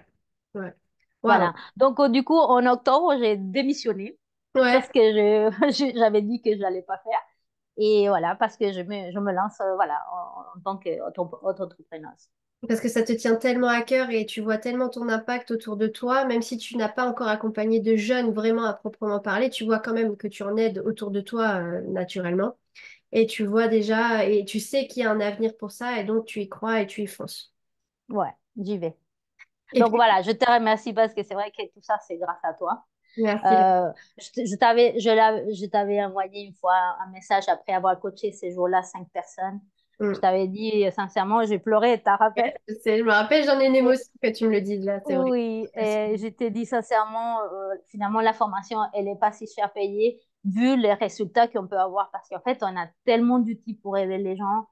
ouais. Waouh. Voilà. Donc, du coup, en octobre, j'ai démissionné. Ouais. Chose que j'avais dit que je n'allais pas faire. Et voilà, parce que je me lance voilà, en tant qu'auto-entrepreneuse. Parce que ça te tient tellement à cœur et tu vois tellement ton impact autour de toi, même si tu n'as pas encore accompagné de jeunes vraiment à proprement parler, tu vois quand même que tu en aides autour de toi naturellement. Et tu vois déjà, et tu sais qu'il y a un avenir pour ça, et donc tu y crois et tu y fonces. Ouais, j'y vais. Et Donc puis, voilà, je te remercie parce que c'est vrai que tout ça, c'est grâce à toi. merci. Laure. Je t'avais envoyé une fois un message après avoir coaché ces jours-là 5 personnes. Je Mm. t'avais dit, sincèrement, j'ai pleuré, t'as rappelé? Je sais, je me rappelle, j'en ai une émotion que tu me le dises là, c'est vrai. Oui, et je te dis sincèrement, finalement, la formation, elle n'est pas si cher payée vu les résultats qu'on peut avoir parce qu'en fait, on a tellement d'outils pour aider les gens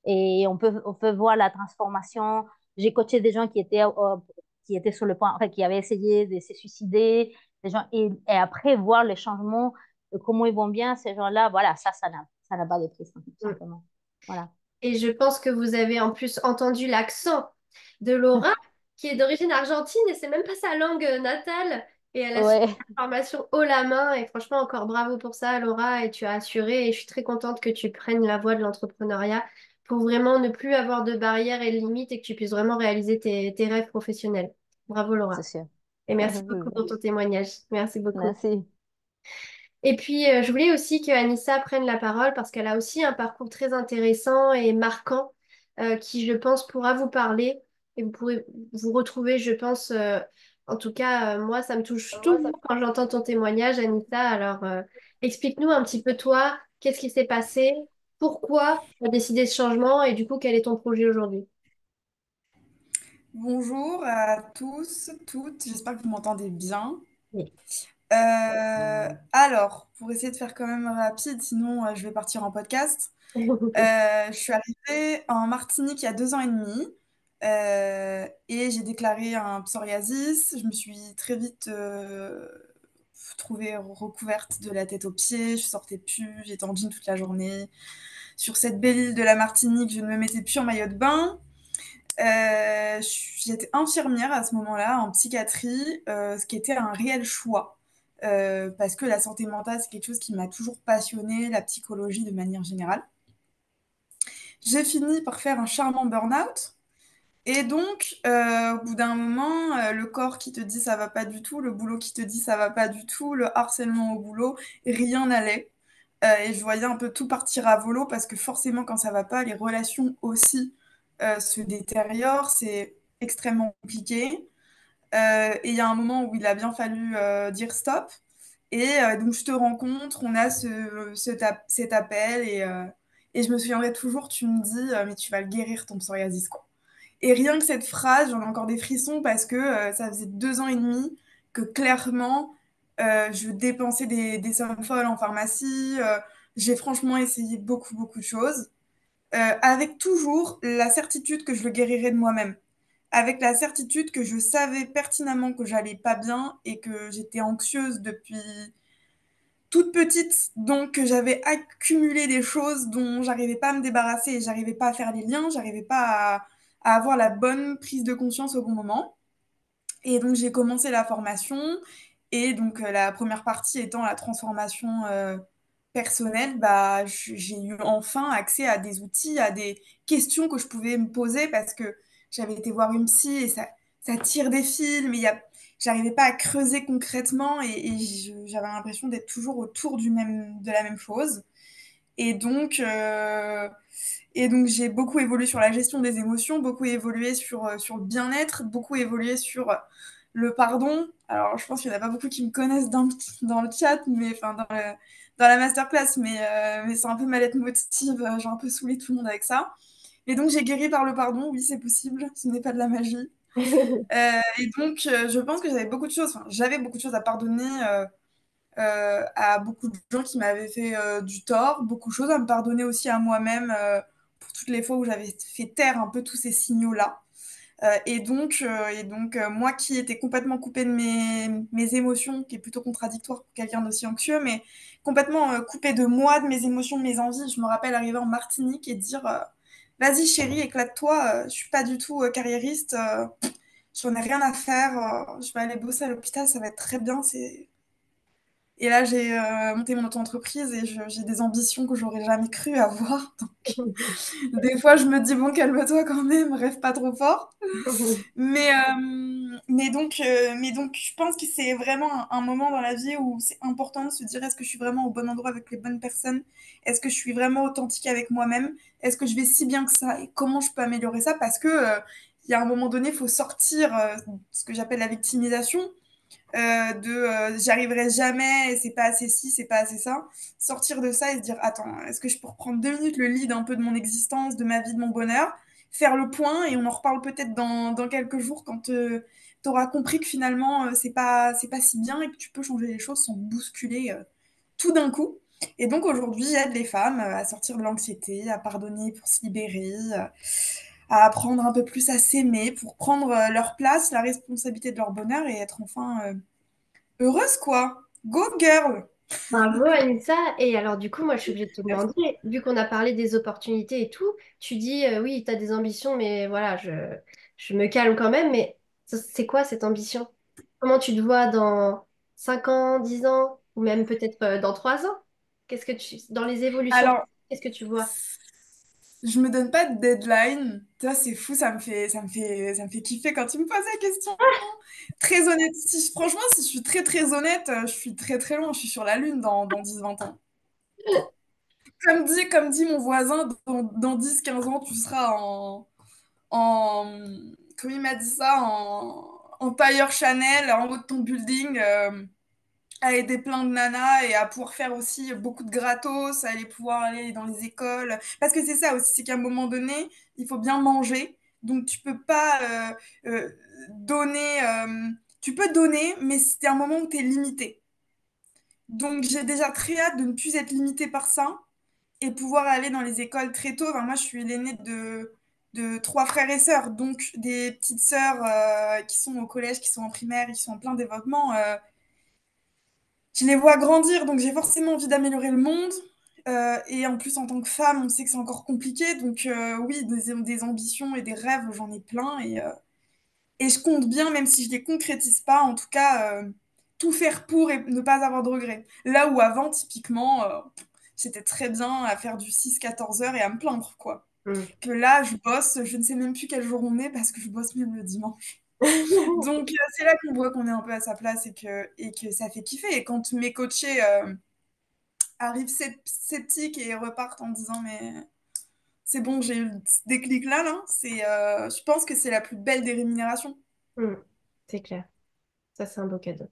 et on peut voir la transformation. J'ai coaché des gens qui étaient sur le point, enfin, qui avaient essayé de se suicider, des gens, et après, voir le changement, comment ils vont bien, ces gens-là, voilà, ça n'a pas de prix, tout Mm. simplement. Voilà. Et je pense que vous avez en plus entendu l'accent de Laura, qui est d'origine argentine, et c'est même pas sa langue natale. Et elle a suivi Ouais, la formation haut la main. Et franchement, encore bravo pour ça, Laura. Et tu as assuré. Et je suis très contente que tu prennes la voie de l'entrepreneuriat pour vraiment ne plus avoir de barrières et de limites et que tu puisses vraiment réaliser tes rêves professionnels. Bravo, c'est Laura. sûr. Et merci beaucoup pour ton témoignage. Merci beaucoup. Merci. Et puis, je voulais aussi que Anissa prenne la parole parce qu'elle a aussi un parcours très intéressant et marquant qui, je pense, pourra vous parler et vous pourrez vous retrouver, je pense, en tout cas, moi, ça me touche toujours quand j'entends ton témoignage, Anissa. Alors, explique-nous un petit peu toi, qu'est-ce qui s'est passé, pourquoi tu as décidé ce changement et du coup, quel est ton projet aujourd'hui? Bonjour à tous, toutes, j'espère que vous m'entendez bien. Oui. Alors, pour essayer de faire quand même rapide, sinon je vais partir en podcast. Je suis arrivée en Martinique il y a 2 ans et demi et j'ai déclaré un psoriasis. Je me suis très vite trouvée recouverte de la tête aux pieds, je sortais plus, j'étais en jean toute la journée. Sur cette belle île de la Martinique, je ne me mettais plus en maillot de bain. J'étais infirmière à ce moment-là en psychiatrie, ce qui était un réel choix. Parce que la santé mentale, c'est quelque chose qui m'a toujours passionnée, la psychologie de manière générale. J'ai fini par faire un charmant burn-out. Et donc, au bout d'un moment, le corps qui te dit ça va pas du tout, le boulot qui te dit ça va pas du tout, le harcèlement au boulot, rien n'allait. Et je voyais un peu tout partir à volo parce que forcément, quand ça va pas, les relations aussi se détériorent. C'est extrêmement compliqué. Et il y a un moment où il a bien fallu dire stop. Et donc, je te rencontre, on a cet appel et je me souviendrai toujours, tu me dis, mais tu vas le guérir ton psoriasis, quoi. Et rien que cette phrase, j'en ai encore des frissons parce que ça faisait 2 ans et demi que clairement, je dépensais des sommes folles en pharmacie. J'ai franchement essayé beaucoup, beaucoup de choses, avec toujours la certitude que je le guérirais de moi-même. Avec la certitude que je savais pertinemment que j'allais pas bien et que j'étais anxieuse depuis toute petite, donc j'avais accumulé des choses dont j'arrivais pas à me débarrasser et j'arrivais pas à faire les liens, j'arrivais pas à avoir la bonne prise de conscience au bon moment. Et donc j'ai commencé la formation et donc la première partie étant la transformation personnelle, bah, j'ai eu enfin accès à des outils, à des questions que je pouvais me poser parce que j'avais été voir une psy et ça tire des fils, mais j'arrivais pas à creuser concrètement et j'avais l'impression d'être toujours autour de la même chose. Et donc, euh, et donc j'ai beaucoup évolué sur la gestion des émotions, beaucoup évolué sur le bien-être, beaucoup évolué sur le pardon. Alors, je pense qu'il n'y en a pas beaucoup qui me connaissent dans le chat, mais enfin dans la masterclass, mais c'est un peu ma leitmotiv. J'ai un peu saoulé tout le monde avec ça. Et donc, j'ai guéri par le pardon. Oui, c'est possible. Ce n'est pas de la magie. Et donc, je pense que j'avais beaucoup de choses à pardonner à beaucoup de gens qui m'avaient fait du tort, beaucoup de choses à me pardonner aussi à moi-même pour toutes les fois où j'avais fait taire un peu tous ces signaux-là. Moi qui étais complètement coupée de mes émotions, qui est plutôt contradictoire pour quelqu'un d'aussi anxieux, mais complètement coupée de moi, de mes émotions, de mes envies. Je me rappelle arriver en Martinique et dire vas-y chérie, éclate-toi, je suis pas du tout carriériste, j'en ai rien à faire, je vais aller bosser à l'hôpital, ça va être très bien. Et là, j'ai monté mon auto-entreprise et j'ai des ambitions que j'aurais jamais cru avoir. Donc, des fois, je me dis, bon, calme-toi quand même, rêve pas trop fort. Mais donc, je pense que c'est vraiment un moment dans la vie où c'est important de se dire, est-ce que je suis vraiment au bon endroit avec les bonnes personnes? Est-ce que je suis vraiment authentique avec moi-même? Est-ce que je vais si bien que ça? Et comment je peux améliorer ça? Parce que, il y a un moment donné, il faut sortir ce que j'appelle la victimisation j'y arriverai jamais, et c'est pas assez ci, c'est pas assez ça. Sortir de ça et se dire, attends, est-ce que je peux reprendre 2 minutes le lead un peu de mon existence, de ma vie, de mon bonheur, faire le point et on en reparle peut-être dans quelques jours quand tu auras compris que finalement c'est pas si bien et que tu peux changer les choses sans bousculer tout d'un coup. Et donc aujourd'hui, j'aide les femmes à sortir de l'anxiété, à pardonner pour se libérer, à apprendre un peu plus à s'aimer, pour prendre leur place, la responsabilité de leur bonheur et être enfin heureuse, quoi. Go girl! Bravo Anissa. Et alors du coup, moi je suis obligée de te demander, vu qu'on a parlé des opportunités et tout, tu dis oui, tu as des ambitions, mais voilà, je me calme quand même, mais c'est quoi cette ambition? Comment tu te vois dans 5 ans, 10 ans, ou même peut-être dans 3 ans? Dans les évolutions, Alors, qu'est-ce que tu vois? je me donne pas de deadline. Ça, c'est fou, ça me fait kiffer quand tu me poses la question. Très honnête, franchement, si je suis très très honnête, je suis très très loin, je suis sur la lune dans 10-20 ans. Comme dit mon voisin, dans 10-15 ans, tu seras en, comme il m'a dit ça, en tailleur Chanel, en haut de ton building, à aider plein de nanas et à pouvoir faire aussi beaucoup de gratos, à aller pouvoir aller dans les écoles. Parce que c'est ça aussi, c'est qu'à un moment donné, il faut bien manger. Donc tu peux pas donner, tu peux donner, mais c'est un moment où tu es limité. Donc j'ai déjà très hâte de ne plus être limitée par ça et pouvoir aller dans les écoles très tôt. Enfin, moi, je suis l'aînée de trois frères et sœurs, donc des petites sœurs qui sont au collège, qui sont en primaire, qui sont en plein développement. Je les vois grandir, donc j'ai forcément envie d'améliorer le monde. Et en plus, en tant que femme, on sait que c'est encore compliqué. Donc oui, des ambitions et des rêves, j'en ai plein. Et je compte bien, même si je ne les concrétise pas, en tout cas, tout faire pour et ne pas avoir de regrets. Là où avant, typiquement, j'étais très bien à faire du 6-14 heures et à me plaindre, quoi. Hmm. Que là, je bosse, je ne sais même plus quel jour on est parce que je bosse même le dimanche. Donc, c'est là qu'on voit qu'on est un peu à sa place et que ça fait kiffer. Et quand mes coachés arrivent sceptiques et repartent en disant, mais c'est bon, j'ai eu ce déclic-là, là, je pense que c'est la plus belle des rémunérations. Hmm. C'est clair, ça c'est un beau cadeau.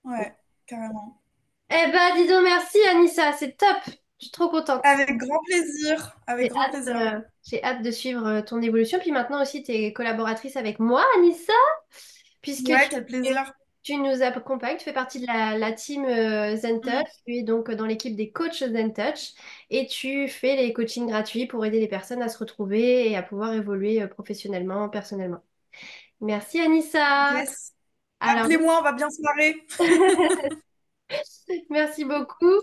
Ouais, carrément. Eh ben, dis donc merci Anissa, c'est top. Je suis trop contente. Avec grand plaisir, avec J'ai grand hâte, plaisir. j'ai hâte de suivre ton évolution. Puis maintenant aussi, tu es collaboratrice avec moi, Anissa, puisque Ouais, quel plaisir. tu nous accompagnes. Tu fais partie de la team Zen Mm. Touch. Tu es donc dans l'équipe des coachs Zen Touch et tu fais les coachings gratuits pour aider les personnes à se retrouver et à pouvoir évoluer professionnellement, personnellement. Merci Anissa. Yes. Alors, Appelez-moi, on va bien se marrer. merci beaucoup.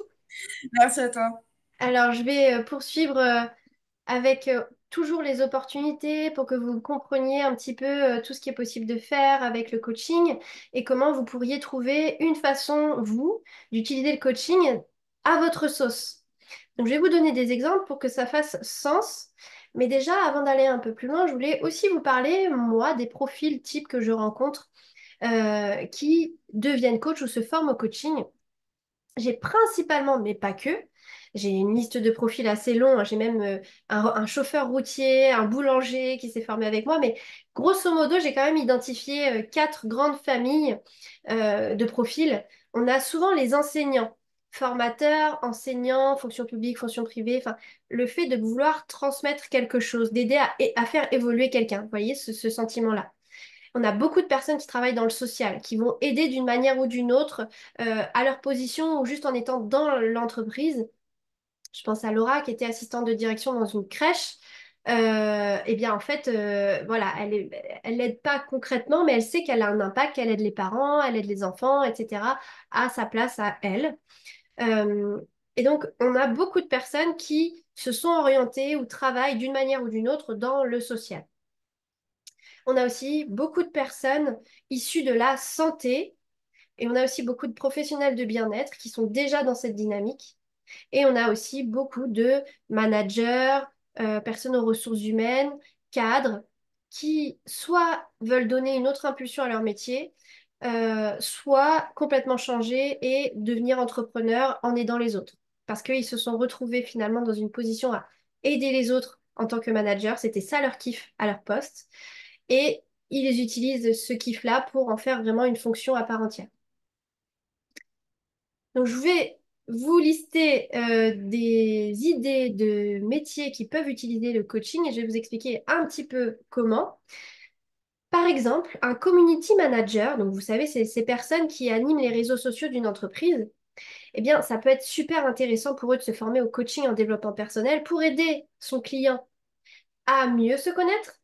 Merci à toi. Alors, je vais poursuivre avec toujours les opportunités pour que vous compreniez un petit peu tout ce qui est possible de faire avec le coaching et comment vous pourriez trouver une façon, vous, d'utiliser le coaching à votre sauce. Donc, je vais vous donner des exemples pour que ça fasse sens. Mais déjà, avant d'aller un peu plus loin, je voulais aussi vous parler, moi, des profils types que je rencontre qui deviennent coach ou se forment au coaching. J'ai principalement, mais pas que, j'ai une liste de profils assez long, hein. J'ai même un chauffeur routier, un boulanger qui s'est formé avec moi. Mais grosso modo, j'ai quand même identifié quatre grandes familles de profils. On a souvent les enseignants, formateurs, enseignants, fonction publique, fonction privée. Enfin, le fait de vouloir transmettre quelque chose, d'aider à faire évoluer quelqu'un. Vous voyez ce sentiment-là. On a beaucoup de personnes qui travaillent dans le social, qui vont aider d'une manière ou d'une autre à leur position ou juste en étant dans l'entreprise. Je pense à Laura qui était assistante de direction dans une crèche. Eh bien, en fait, voilà, elle l'aide pas concrètement, mais elle sait qu'elle a un impact, qu'elle aide les parents, elle aide les enfants, etc., à sa place, à elle. Euh, et donc, on a beaucoup de personnes qui se sont orientées ou travaillent d'une manière ou d'une autre dans le social. On a aussi beaucoup de personnes issues de la santé et on a aussi beaucoup de professionnels de bien-être qui sont déjà dans cette dynamique. Et on a aussi beaucoup de managers, personnes aux ressources humaines, cadres, qui soit veulent donner une autre impulsion à leur métier, soit complètement changer et devenir entrepreneurs en aidant les autres. Parce qu'ils se sont retrouvés finalement dans une position à aider les autres en tant que manager. C'était ça leur kiff à leur poste. Et ils utilisent ce kiff-là pour en faire vraiment une fonction à part entière. Donc, je vais vous lister des idées de métiers qui peuvent utiliser le coaching et je vais vous expliquer un petit peu comment. Par exemple, un community manager, donc vous savez, c'est ces personnes qui animent les réseaux sociaux d'une entreprise, eh bien, ça peut être super intéressant pour eux de se former au coaching en développement personnel pour aider son client à mieux se connaître,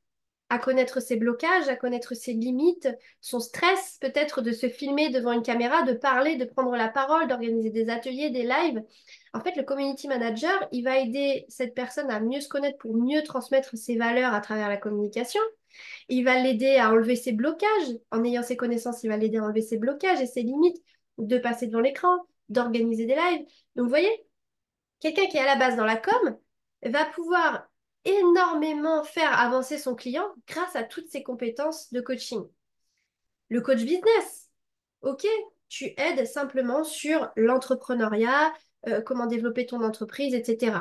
à connaître ses blocages, à connaître ses limites, son stress, peut-être de se filmer devant une caméra, de parler, de prendre la parole, d'organiser des ateliers, des lives. En fait, le community manager, il va aider cette personne à mieux se connaître pour mieux transmettre ses valeurs à travers la communication. Il va l'aider à enlever ses blocages. En ayant ses connaissances, il va l'aider à enlever ses blocages et ses limites, de passer devant l'écran, d'organiser des lives. Donc, vous voyez, quelqu'un qui est à la base dans la com va pouvoir énormément faire avancer son client grâce à toutes ses compétences de coaching. Le coach business, ok, tu aides simplement sur l'entrepreneuriat, comment développer ton entreprise, etc.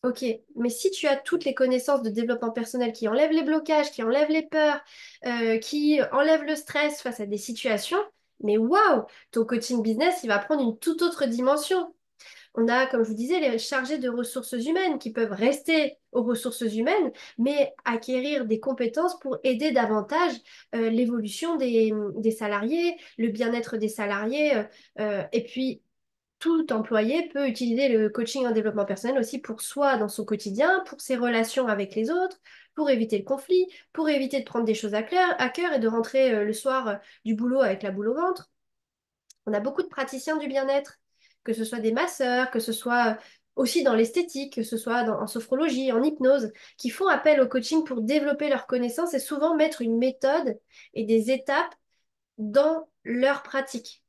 Ok, mais si tu as toutes les connaissances de développement personnel qui enlèvent les blocages, qui enlèvent les peurs, qui enlèvent le stress face à des situations, mais waouh, ton coaching business, il va prendre une toute autre dimension. On a, comme je vous disais, les chargés de ressources humaines qui peuvent rester aux ressources humaines, mais acquérir des compétences pour aider davantage l'évolution des salariés, le bien-être des salariés. Et puis, tout employé peut utiliser le coaching en développement personnel aussi pour soi dans son quotidien, pour ses relations avec les autres, pour éviter le conflit, pour éviter de prendre des choses à cœur et de rentrer le soir du boulot avec la boule au ventre. On a beaucoup de praticiens du bien-être, que ce soit des masseurs, que ce soit aussi dans l'esthétique, que ce soit en sophrologie, en hypnose, qui font appel au coaching pour développer leurs connaissances et souvent mettre une méthode et des étapes dans leur pratique.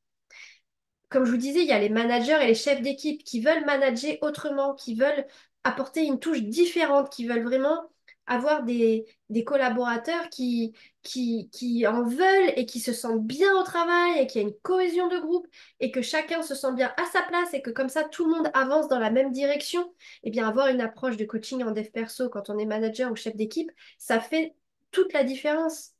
Comme je vous disais, il y a les managers et les chefs d'équipe qui veulent manager autrement, qui veulent apporter une touche différente, qui veulent vraiment avoir des collaborateurs qui en veulent et qui se sentent bien au travail et qu'il y a une cohésion de groupe et que chacun se sent bien à sa place et que comme ça tout le monde avance dans la même direction. Eh bien, avoir une approche de coaching en dev perso quand on est manager ou chef d'équipe, ça fait toute la différence.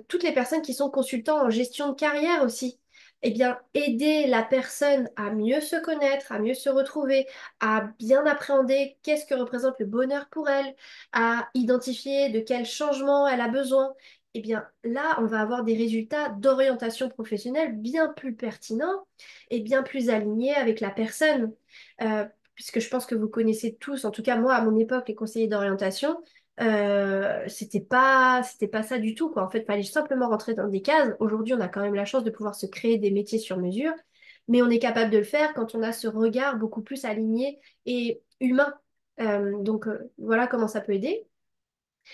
Toutes les personnes qui sont consultants en gestion de carrière aussi, eh bien, aider la personne à mieux se connaître, à mieux se retrouver, à bien appréhender qu'est-ce que représente le bonheur pour elle, à identifier de quel changement elle a besoin. Eh bien, là, on va avoir des résultats d'orientation professionnelle bien plus pertinents et bien plus alignés avec la personne. Puisque je pense que vous connaissez tous, en tout cas moi, à mon époque, les conseillers d'orientation, c'était pas ça du tout, quoi. En fait, il fallait simplement rentrer dans des cases. Aujourd'hui, on a quand même la chance de pouvoir se créer des métiers sur mesure, mais on est capable de le faire quand on a ce regard beaucoup plus aligné et humain. Voilà comment ça peut aider.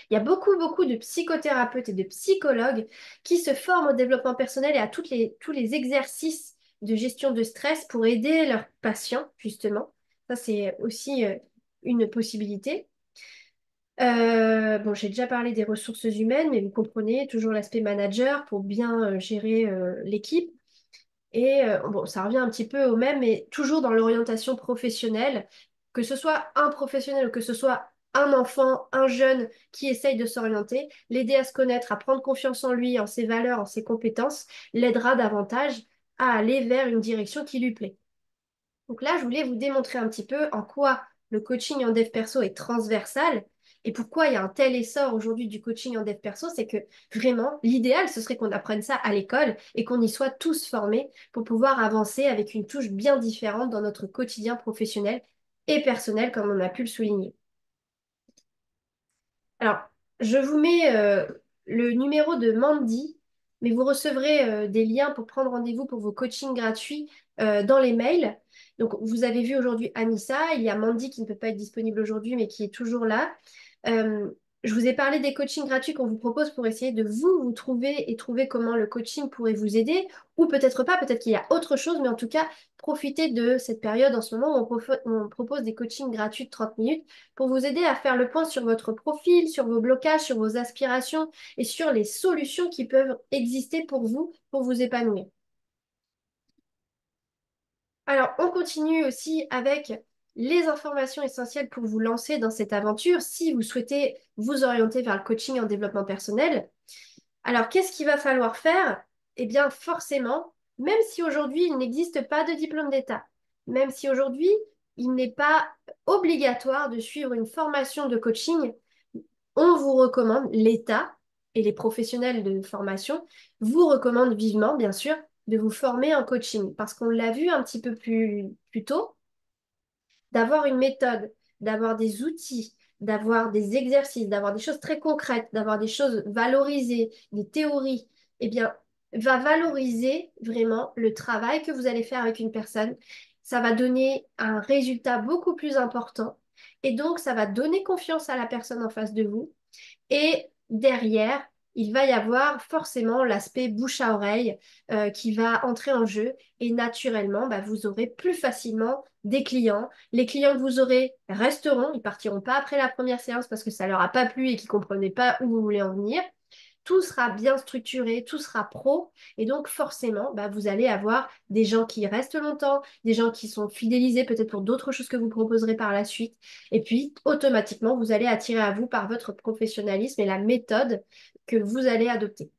Il y a beaucoup de psychothérapeutes et de psychologues qui se forment au développement personnel et à tous les exercices de gestion de stress pour aider leurs patients, justement. Ça, c'est aussi une possibilité. Bon, j'ai déjà parlé des ressources humaines, mais vous comprenez, toujours l'aspect manager pour bien gérer l'équipe. Et bon, ça revient un petit peu au même, mais toujours dans l'orientation professionnelle, que ce soit un professionnel ou que ce soit un enfant, un jeune qui essaye de s'orienter, l'aider à se connaître, à prendre confiance en lui, en ses valeurs, en ses compétences, l'aidera davantage à aller vers une direction qui lui plaît. Donc là, je voulais vous démontrer un petit peu en quoi le coaching en dev perso est transversal et pourquoi il y a un tel essor aujourd'hui du coaching en dev perso, c'est que vraiment, l'idéal, ce serait qu'on apprenne ça à l'école et qu'on y soit tous formés pour pouvoir avancer avec une touche bien différente dans notre quotidien professionnel et personnel, comme on a pu le souligner. Alors, je vous mets le numéro de Mandy, mais vous recevrez des liens pour prendre rendez-vous pour vos coachings gratuits dans les mails. Donc, vous avez vu aujourd'hui Anissa, il y a Mandy qui ne peut pas être disponible aujourd'hui, mais qui est toujours là. Euh, je vous ai parlé des coachings gratuits qu'on vous propose pour essayer de vous trouver et trouver comment le coaching pourrait vous aider, ou peut-être pas, peut-être qu'il y a autre chose, mais en tout cas, profitez de cette période en ce moment où on propose des coachings gratuits de 30 minutes pour vous aider à faire le point sur votre profil, sur vos blocages, sur vos aspirations et sur les solutions qui peuvent exister pour vous épanouir. Alors, on continue aussi avec les informations essentielles pour vous lancer dans cette aventure si vous souhaitez vous orienter vers le coaching en développement personnel. Alors, qu'est-ce qu'il va falloir faire? Eh bien, forcément, même si aujourd'hui il n'existe pas de diplôme d'État, même si aujourd'hui il n'est pas obligatoire de suivre une formation de coaching, on vous recommande, l'État et les professionnels de formation vous recommandent vivement, bien sûr, de vous former en coaching. Parce qu'on l'a vu un petit peu plus tôt, d'avoir une méthode, d'avoir des outils, d'avoir des exercices, d'avoir des choses très concrètes, d'avoir des choses valorisées, des théories, eh bien, va valoriser vraiment le travail que vous allez faire avec une personne. Ça va donner un résultat beaucoup plus important. Et donc, ça va donner confiance à la personne en face de vous. Et derrière, il va y avoir forcément l'aspect bouche à oreille qui va entrer en jeu. Et naturellement, bah, vous aurez plus facilement des clients. Les clients que vous aurez resteront, ils partiront pas après la première séance parce que ça leur a pas plu et qu'ils comprenaient pas où vous voulez en venir. Tout sera bien structuré, tout sera pro, et donc forcément, bah, vous allez avoir des gens qui restent longtemps, des gens qui sont fidélisés peut-être pour d'autres choses que vous proposerez par la suite, et puis automatiquement, vous allez attirer à vous par votre professionnalisme et la méthode que vous allez adopter.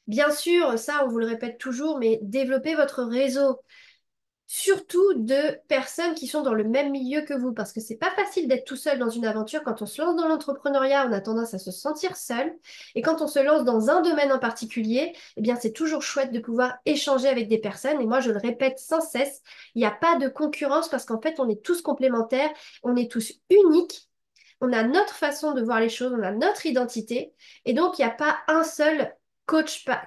Bien sûr, ça, on vous le répète toujours, mais développez votre réseau surtout de personnes qui sont dans le même milieu que vous, parce que c'est pas facile d'être tout seul dans une aventure. Quand on se lance dans l'entrepreneuriat, on a tendance à se sentir seul, et quand on se lance dans un domaine en particulier, eh bien c'est toujours chouette de pouvoir échanger avec des personnes. Et moi, je le répète sans cesse, il n'y a pas de concurrence parce qu'en fait, on est tous complémentaires, on est tous uniques. On a notre façon de voir les choses, on a notre identité, et donc il n'y a pas un seul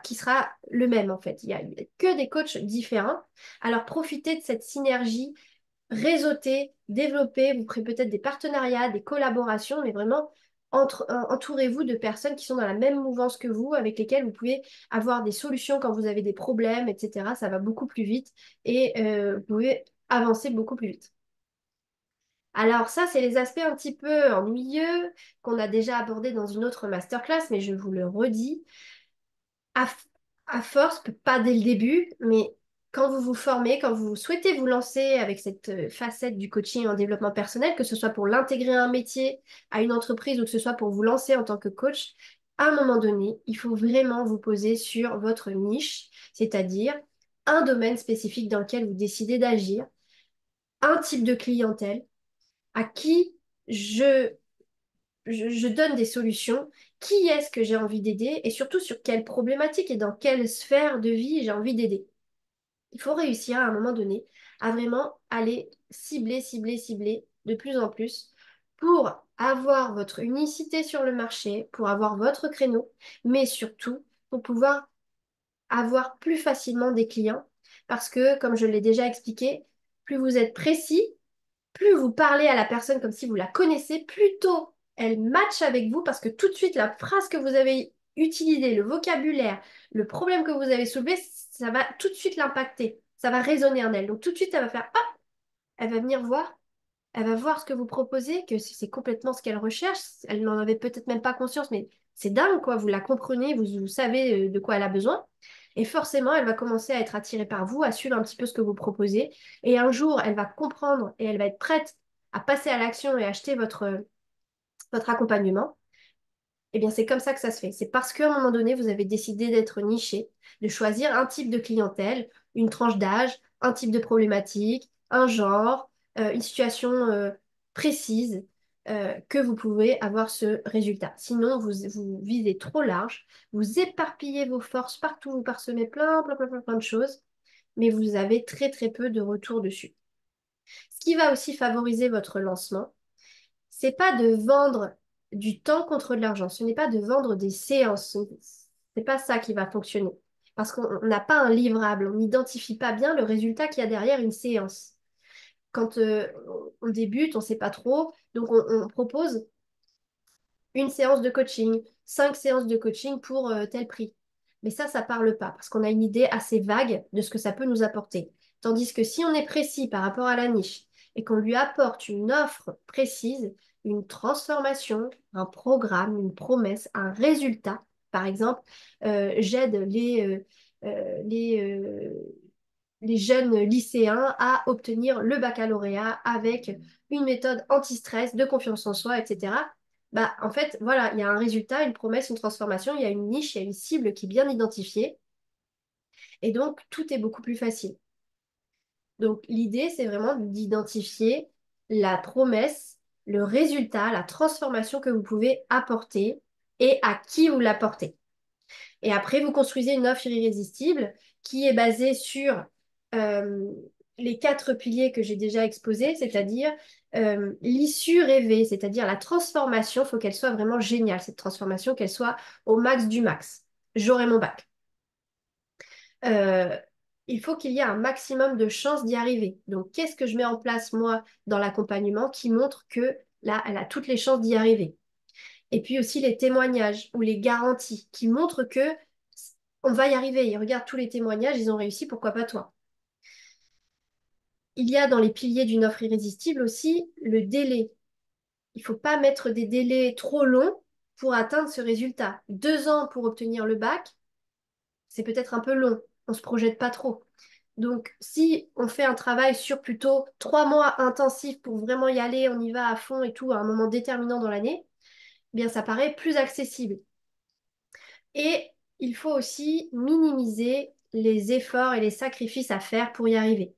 qui sera le même en fait. Il n'y a que des coachs différents. Alors profitez de cette synergie, réseautez, développez, vous ferez peut-être des partenariats, des collaborations, mais vraiment entourez-vous de personnes qui sont dans la même mouvance que vous, avec lesquelles vous pouvez avoir des solutions quand vous avez des problèmes, etc. Ça va beaucoup plus vite et vous pouvez avancer beaucoup plus vite. Alors ça, c'est les aspects un petit peu ennuyeux qu'on a déjà abordés dans une autre masterclass, mais je vous le redis à, à force, pas dès le début, mais quand vous vous formez, quand vous souhaitez vous lancer avec cette facette du coaching en développement personnel, que ce soit pour l'intégrer à un métier, à une entreprise ou que ce soit pour vous lancer en tant que coach, à un moment donné, il faut vraiment vous poser sur votre niche, c'est-à-dire un domaine spécifique dans lequel vous décidez d'agir, un type de clientèle à qui je je donne des solutions. Qui est-ce que j'ai envie d'aider et surtout sur quelle problématique et dans quelle sphère de vie j'ai envie d'aider. Il faut réussir à un moment donné à vraiment aller cibler de plus en plus pour avoir votre unicité sur le marché, pour avoir votre créneau, mais surtout pour pouvoir avoir plus facilement des clients. Parce que, comme je l'ai déjà expliqué, plus vous êtes précis, plus vous parlez à la personne comme si vous la connaissez, plus tôt elle match avec vous parce que tout de suite, la phrase que vous avez utilisée, le vocabulaire, le problème que vous avez soulevé, ça va tout de suite l'impacter. Ça va résonner en elle. Donc tout de suite, elle va faire, ah, elle va venir voir. Elle va voir ce que vous proposez, que c'est complètement ce qu'elle recherche. Elle n'en avait peut-être même pas conscience, mais c'est dingue, quoi. Vous la comprenez, vous savez de quoi elle a besoin. Et forcément, elle va commencer à être attirée par vous, à suivre un petit peu ce que vous proposez. Et un jour, elle va comprendre et elle va être prête à passer à l'action et acheter votre accompagnement. Eh bien, c'est comme ça que ça se fait. C'est parce qu'à un moment donné, vous avez décidé d'être niché, de choisir un type de clientèle, une tranche d'âge, un type de problématique, un genre, une situation précise, que vous pouvez avoir ce résultat. Sinon, vous visez trop large, vous éparpillez vos forces partout, vous parsemez plein de choses, mais vous avez très très peu de retour dessus. Ce qui va aussi favoriser votre lancement, c'est pas de vendre du temps contre de l'argent. Ce n'est pas de vendre des séances. C'est pas ça qui va fonctionner. Parce qu'on n'a pas un livrable. On n'identifie pas bien le résultat qu'il y a derrière une séance. Quand on débute, on ne sait pas trop. Donc, on propose une séance de coaching, 5 séances de coaching pour tel prix. Mais ça parle pas parce qu'on a une idée assez vague de ce que ça peut nous apporter. Tandis que si on est précis par rapport à la niche et qu'on lui apporte une offre précise, une transformation, un programme, une promesse, un résultat, par exemple, j'aide les jeunes lycéens à obtenir le baccalauréat avec une méthode anti-stress, de confiance en soi, etc. Bah, en fait, voilà, il y a un résultat, une promesse, une transformation, il y a une niche, il y a une cible qui est bien identifiée, et donc tout est beaucoup plus facile. Donc l'idée, c'est vraiment d'identifier la promesse, le résultat, la transformation que vous pouvez apporter et à qui vous l'apportez. Et après, vous construisez une offre irrésistible qui est basée sur euh, les 4 piliers que j'ai déjà exposés, c'est-à-dire l'issue rêvée, c'est-à-dire la transformation, il faut qu'elle soit vraiment géniale, cette transformation, qu'elle soit au max du max. J'aurai mon bac. Euh, il faut qu'il y ait un maximum de chances d'y arriver. Donc, qu'est-ce que je mets en place, moi, dans l'accompagnement qui montre que là, elle a toutes les chances d'y arriver? Et puis aussi les témoignages ou les garanties qui montrent que on va y arriver. Ils regardent tous les témoignages, ils ont réussi, pourquoi pas toi? Il y a dans les piliers d'une offre irrésistible aussi le délai. Il ne faut pas mettre des délais trop longs pour atteindre ce résultat. 2 ans pour obtenir le bac, c'est peut-être un peu long. On ne se projette pas trop. Donc, si on fait un travail sur plutôt 3 mois intensifs pour vraiment y aller, on y va à fond et tout, à un moment déterminant dans l'année, eh bien, ça paraît plus accessible. Et il faut aussi minimiser les efforts et les sacrifices à faire pour y arriver.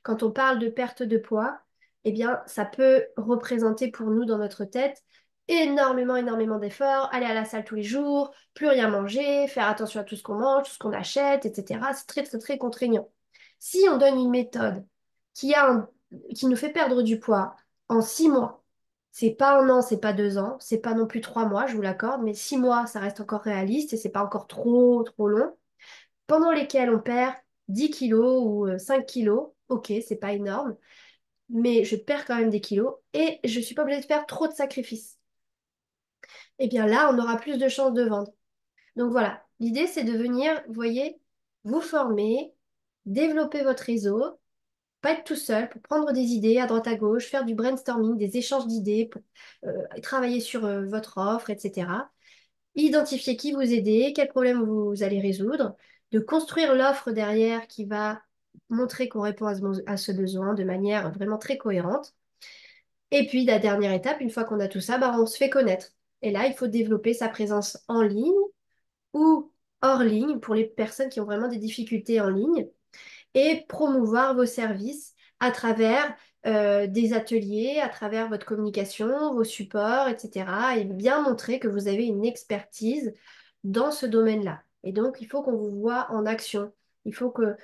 Quand on parle de perte de poids, eh bien, ça peut représenter pour nous dans notre tête énormément d'efforts, aller à la salle tous les jours, plus rien manger, faire attention à tout ce qu'on mange, tout ce qu'on achète, etc. C'est très contraignant. Si on donne une méthode qui nous fait perdre du poids en 6 mois, c'est pas un an, c'est pas 2 ans, c'est pas non plus 3 mois, je vous l'accorde, mais 6 mois, ça reste encore réaliste et c'est pas encore trop long, pendant lesquels on perd 10 kilos ou 5 kilos, ok, c'est pas énorme, mais je perds quand même des kilos et je suis pas obligée de faire trop de sacrifices. Et bien là, on aura plus de chances de vendre. Donc voilà, l'idée c'est de venir, vous voyez, vous former, développer votre réseau, pas être tout seul pour prendre des idées à droite à gauche, faire du brainstorming, des échanges d'idées, pour travailler sur votre offre, etc. Identifier qui vous aider, quels problèmes vous allez résoudre, de construire l'offre derrière qui va montrer qu'on répond à ce besoin de manière vraiment très cohérente. Et puis, la dernière étape, une fois qu'on a tout ça, bah, on se fait connaître. Et là, il faut développer sa présence en ligne ou hors ligne pour les personnes qui ont vraiment des difficultés en ligne et promouvoir vos services à travers des ateliers, à travers votre communication, vos supports, etc. Et bien montrer que vous avez une expertise dans ce domaine-là. Et donc, il faut qu'on vous voit en action. Il faut que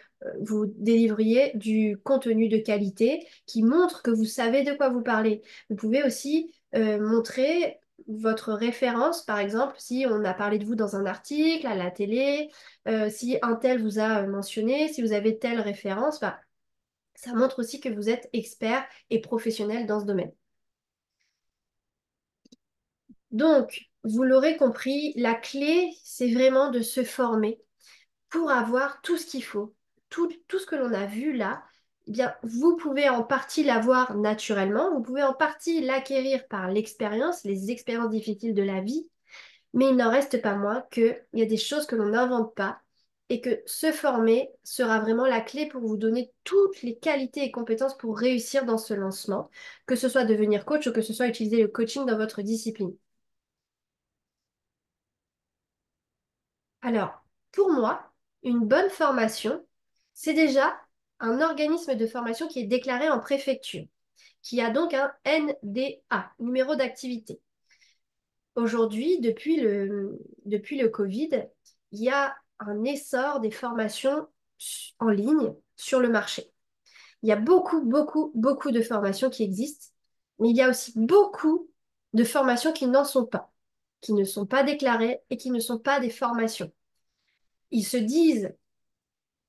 vous délivriez du contenu de qualité qui montre que vous savez de quoi vous parlez. Vous pouvez aussi montrer votre référence, par exemple, si on a parlé de vous dans un article, à la télé, si un tel vous a mentionné, si vous avez telle référence, bah, ça montre aussi que vous êtes expert et professionnel dans ce domaine. Donc, vous l'aurez compris, la clé, c'est vraiment de se former pour avoir tout ce qu'il faut. Tout ce que l'on a vu là, eh bien, vous pouvez en partie l'avoir naturellement, vous pouvez en partie l'acquérir par l'expérience, les expériences difficiles de la vie, mais il n'en reste pas moins qu'il y a des choses que l'on n'invente pas et que se former sera vraiment la clé pour vous donner toutes les qualités et compétences pour réussir dans ce lancement, que ce soit devenir coach ou que ce soit utiliser le coaching dans votre discipline. Alors, pour moi, une bonne formation, c'est déjà un organisme de formation qui est déclaré en préfecture, qui a donc un NDA, numéro d'activité. Aujourd'hui, depuis le Covid, il y a un essor des formations en ligne sur le marché. Il y a beaucoup, beaucoup, beaucoup de formations qui existent, mais il y a aussi beaucoup de formations qui n'en sont pas, qui ne sont pas déclarées et qui ne sont pas des formations. Ils se disent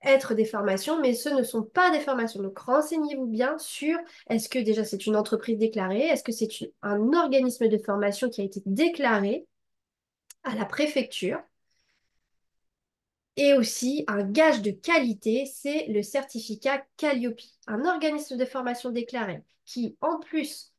être des formations, mais ce ne sont pas des formations. Donc renseignez-vous bien sur est-ce que déjà c'est une entreprise déclarée, est-ce que c'est un organisme de formation qui a été déclaré à la préfecture. Et aussi, un gage de qualité, c'est le certificat Calliope, un organisme de formation déclaré qui, en plus,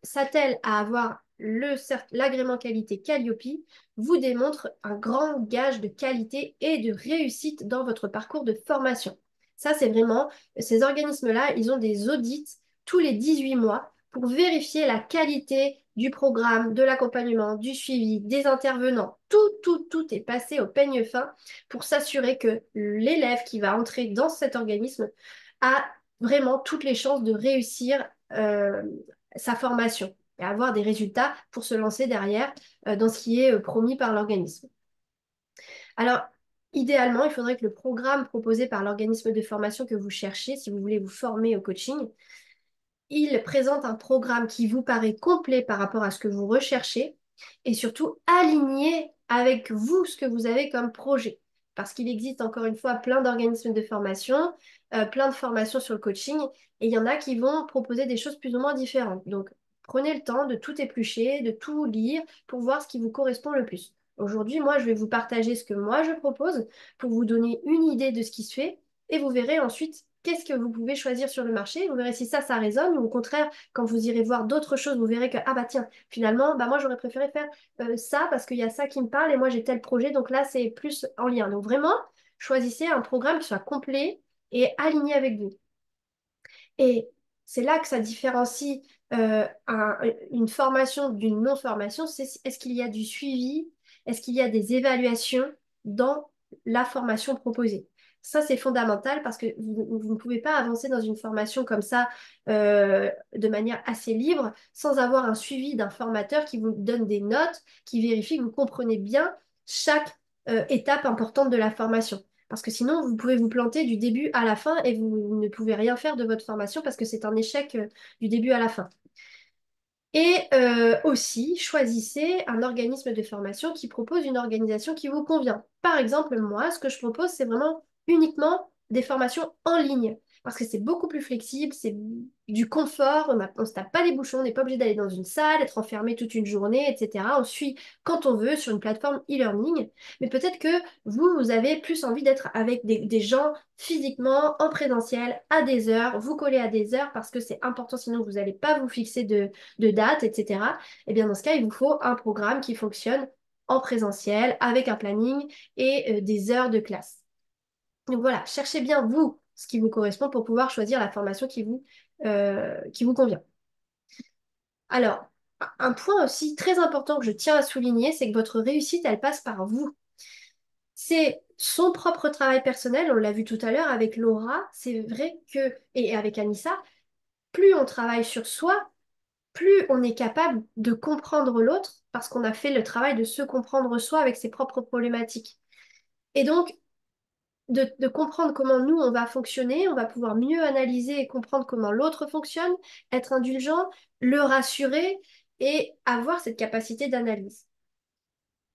s'attelle à avoir l'agrément qualité Calliope, vous démontre un grand gage de qualité et de réussite dans votre parcours de formation. Ça, c'est vraiment, ces organismes-là, ils ont des audits tous les 18 mois pour vérifier la qualité du programme, de l'accompagnement, du suivi, des intervenants. Tout est passé au peigne fin pour s'assurer que l'élève qui va entrer dans cet organisme a vraiment toutes les chances de réussir sa formation et avoir des résultats pour se lancer derrière dans ce qui est promis par l'organisme. Alors, idéalement, il faudrait que le programme proposé par l'organisme de formation que vous cherchez, si vous voulez vous former au coaching, il présente un programme qui vous paraît complet par rapport à ce que vous recherchez et surtout aligné avec vous, ce que vous avez comme projet. Parce qu'il existe encore une fois plein d'organismes de formation, plein de formations sur le coaching, et il y en a qui vont proposer des choses plus ou moins différentes. Donc, prenez le temps de tout éplucher, de tout lire pour voir ce qui vous correspond le plus. Aujourd'hui, moi, je vais vous partager ce que moi je propose pour vous donner une idée de ce qui se fait, et vous verrez ensuite qu'est-ce que vous pouvez choisir sur le marché. Vous verrez si ça résonne ou au contraire, quand vous irez voir d'autres choses, vous verrez que, ah bah tiens, finalement, bah moi j'aurais préféré faire ça parce qu'il y a ça qui me parle et moi j'ai tel projet, donc là c'est plus en lien. Donc vraiment, choisissez un programme qui soit complet et aligné avec vous. Et c'est là que ça différencie une formation d'une non-formation, c'est est-ce qu'il y a du suivi, est-ce qu'il y a des évaluations dans la formation proposée. Ça, c'est fondamental parce que vous ne pouvez pas avancer dans une formation comme ça de manière assez libre sans avoir un suivi d'un formateur qui vous donne des notes, qui vérifie que vous comprenez bien chaque étape importante de la formation. Parce que sinon, vous pouvez vous planter du début à la fin et vous ne pouvez rien faire de votre formation parce que c'est un échec du début à la fin. Et aussi, choisissez un organisme de formation qui propose une organisation qui vous convient. Par exemple, moi, ce que je propose, c'est vraiment uniquement des formations en ligne. Parce que c'est beaucoup plus flexible, c'est du confort, on ne se tape pas les bouchons, on n'est pas obligé d'aller dans une salle, être enfermé toute une journée, etc. On suit quand on veut sur une plateforme e-learning. Mais peut-être que vous avez plus envie d'être avec des gens physiquement, en présentiel, à des heures, vous collez à des heures parce que c'est important, sinon vous n'allez pas vous fixer de dates, etc. Eh bien, dans ce cas, il vous faut un programme qui fonctionne en présentiel, avec un planning et des heures de classe. Donc voilà, cherchez bien vous ce qui vous correspond pour pouvoir choisir la formation qui vous convient. Alors, un point aussi très important que je tiens à souligner, c'est que votre réussite, elle passe par vous. C'est son propre travail personnel, on l'a vu tout à l'heure avec Laura, c'est vrai que, et avec Anissa, plus on travaille sur soi, plus on est capable de comprendre l'autre parce qu'on a fait le travail de se comprendre soi avec ses propres problématiques. Et donc, de comprendre comment nous, on va fonctionner, on va pouvoir mieux analyser et comprendre comment l'autre fonctionne, être indulgent, le rassurer et avoir cette capacité d'analyse.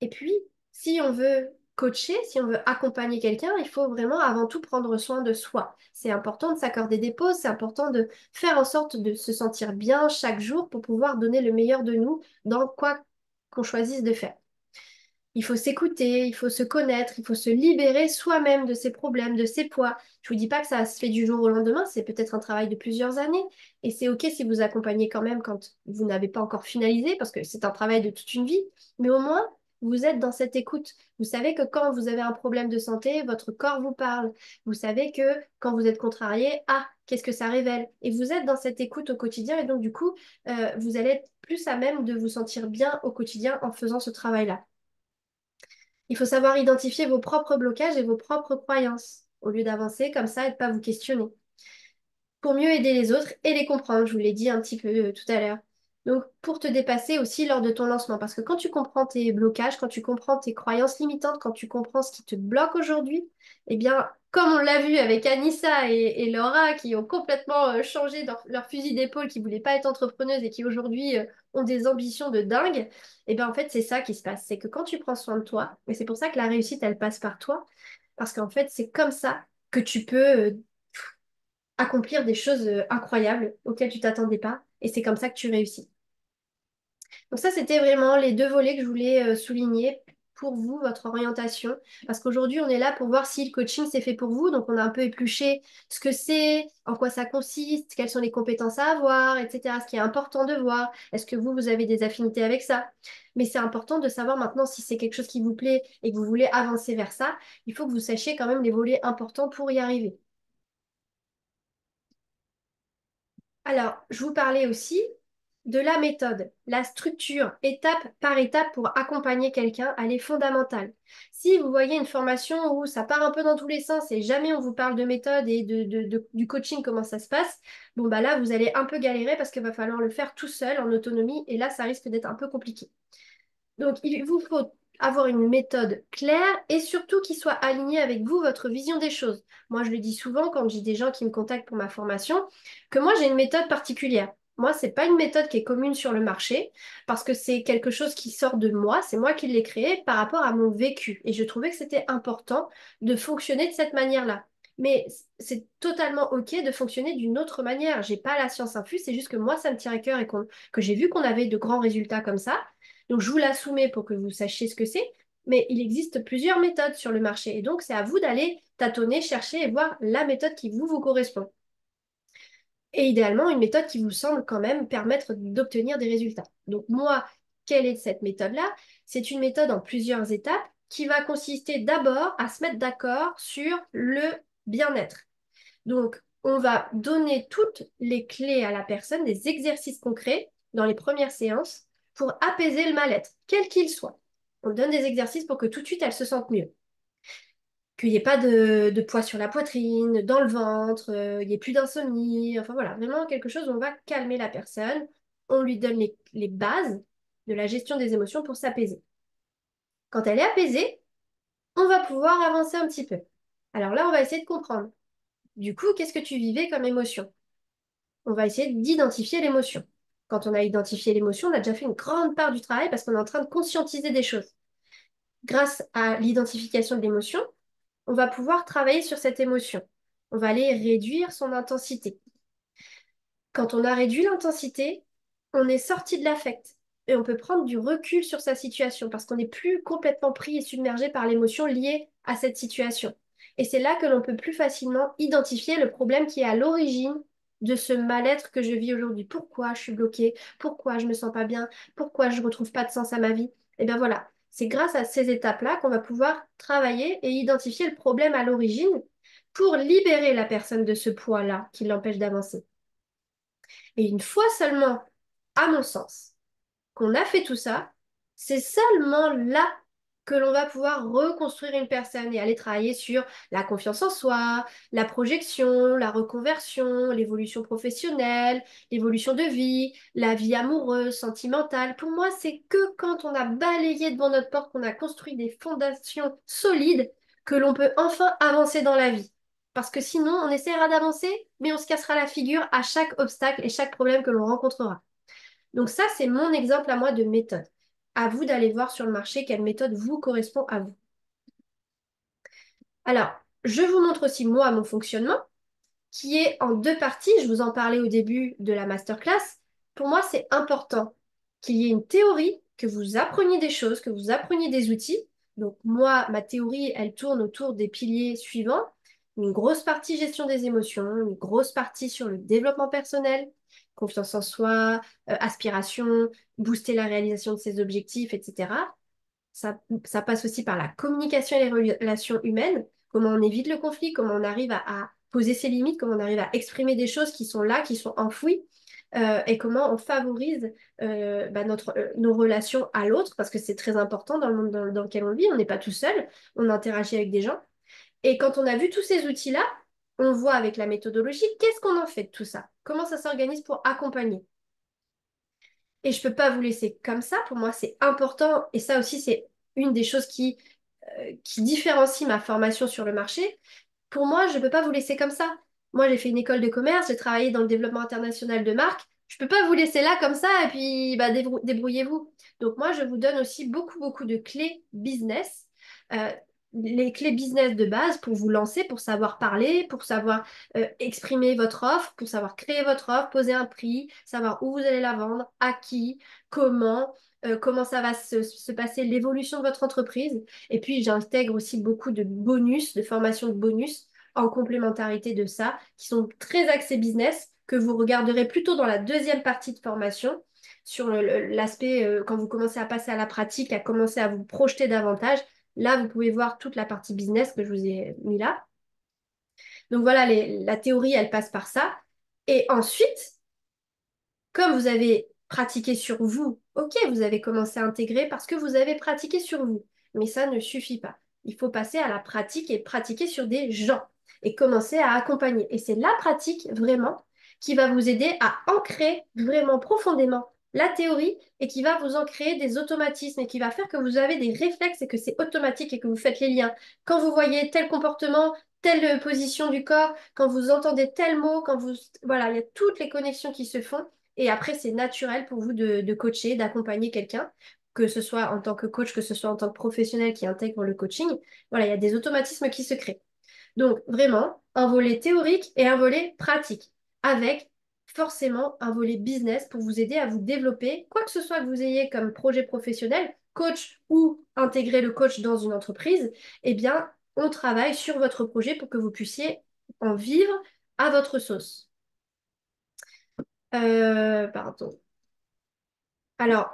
Et puis, si on veut coacher, si on veut accompagner quelqu'un, il faut vraiment avant tout prendre soin de soi. C'est important de s'accorder des pauses, c'est important de faire en sorte de se sentir bien chaque jour pour pouvoir donner le meilleur de nous dans quoi qu'on choisisse de faire. Il faut s'écouter, il faut se connaître, il faut se libérer soi-même de ses problèmes, de ses poids. Je vous dis pas que ça se fait du jour au lendemain, c'est peut-être un travail de plusieurs années. Et c'est OK si vous accompagnez quand même quand vous n'avez pas encore finalisé, parce que c'est un travail de toute une vie. Mais au moins, vous êtes dans cette écoute. Vous savez que quand vous avez un problème de santé, votre corps vous parle. Vous savez que quand vous êtes contrarié, ah, qu'est-ce que ça révèle? Et vous êtes dans cette écoute au quotidien et donc du coup, vous allez être plus à même de vous sentir bien au quotidien en faisant ce travail-là. Il faut savoir identifier vos propres blocages et vos propres croyances au lieu d'avancer comme ça et de ne pas vous questionner pour mieux aider les autres et les comprendre. Je vous l'ai dit un petit peu tout à l'heure. Donc, pour te dépasser aussi lors de ton lancement, parce que quand tu comprends tes blocages, quand tu comprends tes croyances limitantes, quand tu comprends ce qui te bloque aujourd'hui, eh bien, comme on l'a vu avec Anissa et Laura, qui ont complètement changé leur fusil d'épaule, qui ne voulaient pas être entrepreneuses et qui aujourd'hui ont des ambitions de dingue, eh bien, en fait, c'est ça qui se passe. C'est que quand tu prends soin de toi, et c'est pour ça que la réussite, elle passe par toi, parce qu'en fait, c'est comme ça que tu peux accomplir des choses incroyables auxquelles tu t'attendais pas. Et c'est comme ça que tu réussis. Donc ça, c'était vraiment les deux volets que je voulais souligner pour vous, votre orientation. Parce qu'aujourd'hui, on est là pour voir si le coaching c'est fait pour vous. Donc on a un peu épluché ce que c'est, en quoi ça consiste, quelles sont les compétences à avoir, etc. Ce qui est important de voir. Est-ce que vous avez des affinités avec ça? Mais c'est important de savoir maintenant si c'est quelque chose qui vous plaît et que vous voulez avancer vers ça. Il faut que vous sachiez quand même les volets importants pour y arriver. Alors, je vous parlais aussi de la méthode, la structure, étape par étape pour accompagner quelqu'un, elle est fondamentale. Si vous voyez une formation où ça part un peu dans tous les sens et jamais on vous parle de méthode et du coaching, comment ça se passe, bon bah là, vous allez un peu galérer parce qu'il va falloir le faire tout seul en autonomie et là, ça risque d'être un peu compliqué. Donc, il vous faut avoir une méthode claire et surtout qui soit alignée avec vous, votre vision des choses. Moi, je le dis souvent quand j'ai des gens qui me contactent pour ma formation, que moi, j'ai une méthode particulière. Moi, c'est pas une méthode qui est commune sur le marché parce que c'est quelque chose qui sort de moi, c'est moi qui l'ai créé par rapport à mon vécu. Et je trouvais que c'était important de fonctionner de cette manière-là. Mais c'est totalement OK de fonctionner d'une autre manière. J'ai pas la science infuse, c'est juste que moi, ça me tient à cœur et que j'ai vu qu'on avait de grands résultats comme ça. Donc, je vous la soumets pour que vous sachiez ce que c'est, mais il existe plusieurs méthodes sur le marché. Et donc, c'est à vous d'aller tâtonner, chercher et voir la méthode qui vous correspond. Et idéalement, une méthode qui vous semble quand même permettre d'obtenir des résultats. Donc, moi, quelle est cette méthode-là? C'est une méthode en plusieurs étapes qui va consister d'abord à se mettre d'accord sur le bien-être. Donc, on va donner toutes les clés à la personne, des exercices concrets dans les premières séances pour apaiser le mal-être, quel qu'il soit. On donne des exercices pour que tout de suite elle se sente mieux. Qu'il n'y ait pas de poids sur la poitrine, dans le ventre, il n'y ait plus d'insomnie. Enfin voilà, vraiment quelque chose où on va calmer la personne. On lui donne les bases de la gestion des émotions pour s'apaiser. Quand elle est apaisée, on va pouvoir avancer un petit peu. Alors là, on va essayer de comprendre. Du coup, qu'est-ce que tu vivais comme émotion? On va essayer d'identifier l'émotion. Quand on a identifié l'émotion, on a déjà fait une grande part du travail parce qu'on est en train de conscientiser des choses. Grâce à l'identification de l'émotion, on va pouvoir travailler sur cette émotion. On va aller réduire son intensité. Quand on a réduit l'intensité, on est sorti de l'affect et on peut prendre du recul sur sa situation parce qu'on n'est plus complètement pris et submergé par l'émotion liée à cette situation. Et c'est là que l'on peut plus facilement identifier le problème qui est à l'origine de ce mal-être que je vis aujourd'hui. Pourquoi je suis bloquée? Pourquoi je me sens pas bien? Pourquoi je ne retrouve pas de sens à ma vie? Et bien voilà, c'est grâce à ces étapes-là qu'on va pouvoir travailler et identifier le problème à l'origine pour libérer la personne de ce poids-là qui l'empêche d'avancer. Et une fois seulement, à mon sens, qu'on a fait tout ça, c'est seulement là que l'on va pouvoir reconstruire une personne et aller travailler sur la confiance en soi, la projection, la reconversion, l'évolution professionnelle, l'évolution de vie, la vie amoureuse, sentimentale. Pour moi, c'est que quand on a balayé devant notre porte, qu'on a construit des fondations solides, que l'on peut enfin avancer dans la vie. Parce que sinon, on essaiera d'avancer, mais on se cassera la figure à chaque obstacle et chaque problème que l'on rencontrera. Donc ça, c'est mon exemple à moi de méthode. À vous d'aller voir sur le marché quelle méthode vous correspond à vous. Alors, je vous montre aussi moi mon fonctionnement qui est en deux parties. Je vous en parlais au début de la masterclass. Pour moi, c'est important qu'il y ait une théorie, que vous appreniez des choses, que vous appreniez des outils. Donc moi, ma théorie, elle tourne autour des piliers suivants. Une grosse partie gestion des émotions, une grosse partie sur le développement personnel, confiance en soi, aspiration, booster la réalisation de ses objectifs, etc. ça passe aussi par la communication et les relations humaines, comment on évite le conflit, comment on arrive à poser ses limites, comment on arrive à exprimer des choses qui sont là, qui sont enfouies, et comment on favorise nos relations à l'autre, parce que c'est très important dans le monde dans lequel on vit, on n'est pas tout seul, on interagit avec des gens. Et quand on a vu tous ces outils-là, on voit avec la méthodologie, qu'est-ce qu'on en fait de tout ça? Comment ça s'organise pour accompagner? Et je peux pas vous laisser comme ça. Pour moi, c'est important. Et ça aussi, c'est une des choses qui différencie ma formation sur le marché. Pour moi, je ne peux pas vous laisser comme ça. Moi, j'ai fait une école de commerce, j'ai travaillé dans le développement international de marques. Je ne peux pas vous laisser là comme ça et puis bah, débrouillez-vous. Donc moi, je vous donne aussi beaucoup, beaucoup de clés business. Euh, les clés business de base pour vous lancer, pour savoir parler, pour savoir exprimer votre offre, pour savoir créer votre offre, poser un prix, savoir où vous allez la vendre, à qui, comment, comment ça va se passer, l'évolution de votre entreprise. Et puis, j'intègre aussi beaucoup de bonus, de formations de bonus en complémentarité de ça, qui sont très axés business, que vous regarderez plutôt dans la deuxième partie de formation, sur l'aspect, quand vous commencez à passer à la pratique, à commencer à vous projeter davantage. Là, vous pouvez voir toute la partie business que je vous ai mis là. Donc voilà, la théorie, elle passe par ça. Et ensuite, comme vous avez pratiqué sur vous, ok, vous avez commencé à intégrer parce que vous avez pratiqué sur vous. Mais ça ne suffit pas. Il faut passer à la pratique et pratiquer sur des gens et commencer à accompagner. Et c'est la pratique vraiment qui va vous aider à ancrer vraiment profondément la théorie et qui va vous ancrer des automatismes et qui va faire que vous avez des réflexes et que c'est automatique et que vous faites les liens. Quand vous voyez tel comportement, telle position du corps, quand vous entendez tel mot, quand vous... Voilà, il y a toutes les connexions qui se font et après, c'est naturel pour vous de coacher, d'accompagner quelqu'un, que ce soit en tant que coach, que ce soit en tant que professionnel qui intègre le coaching. Voilà, il y a des automatismes qui se créent. Donc, vraiment, un volet théorique et un volet pratique, avec forcément un volet business pour vous aider à vous développer, quoi que ce soit que vous ayez comme projet professionnel, coach ou intégrer le coach dans une entreprise, eh bien, on travaille sur votre projet pour que vous puissiez en vivre à votre sauce. Pardon. Alors,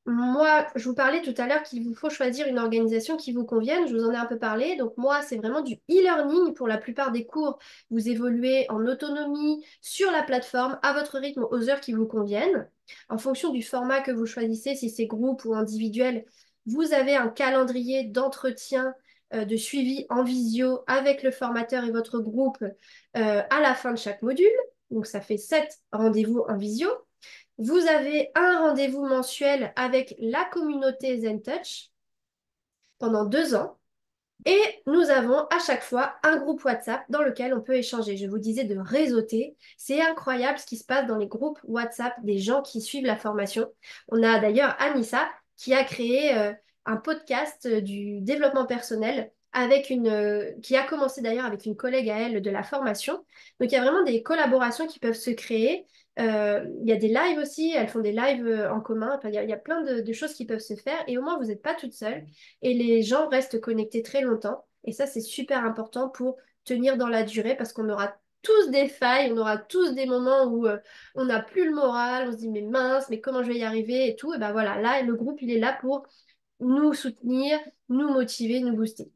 moi, je vous parlais tout à l'heure qu'il vous faut choisir une organisation qui vous convienne. Je vous en ai un peu parlé. Donc, moi, c'est vraiment du e-learning pour la plupart des cours. Vous évoluez en autonomie sur la plateforme, à votre rythme, aux heures qui vous conviennent. En fonction du format que vous choisissez, si c'est groupe ou individuel, vous avez un calendrier d'entretien, de suivi en visio avec le formateur et votre groupe à la fin de chaque module. Donc, ça fait 7 rendez-vous en visio. Vous avez un rendez-vous mensuel avec la communauté ZenTouch pendant 2 ans. Et nous avons à chaque fois un groupe WhatsApp dans lequel on peut échanger. Je vous disais de réseauter. C'est incroyable ce qui se passe dans les groupes WhatsApp des gens qui suivent la formation. On a d'ailleurs Anissa qui a créé un podcast du développement personnel qui a commencé d'ailleurs avec une collègue à elle de la formation. Donc il y a vraiment des collaborations qui peuvent se créer. Il y a des lives aussi, elles font des lives en commun. Enfin, il y a plein de choses qui peuvent se faire et au moins vous n'êtes pas toute seule et les gens restent connectés très longtemps. Et ça, c'est super important pour tenir dans la durée parce qu'on aura tous des failles, on aura tous des moments où on n'a plus le moral, on se dit mais mince, mais comment je vais y arriver et tout. Et ben voilà, là, le groupe, il est là pour nous soutenir, nous motiver, nous booster.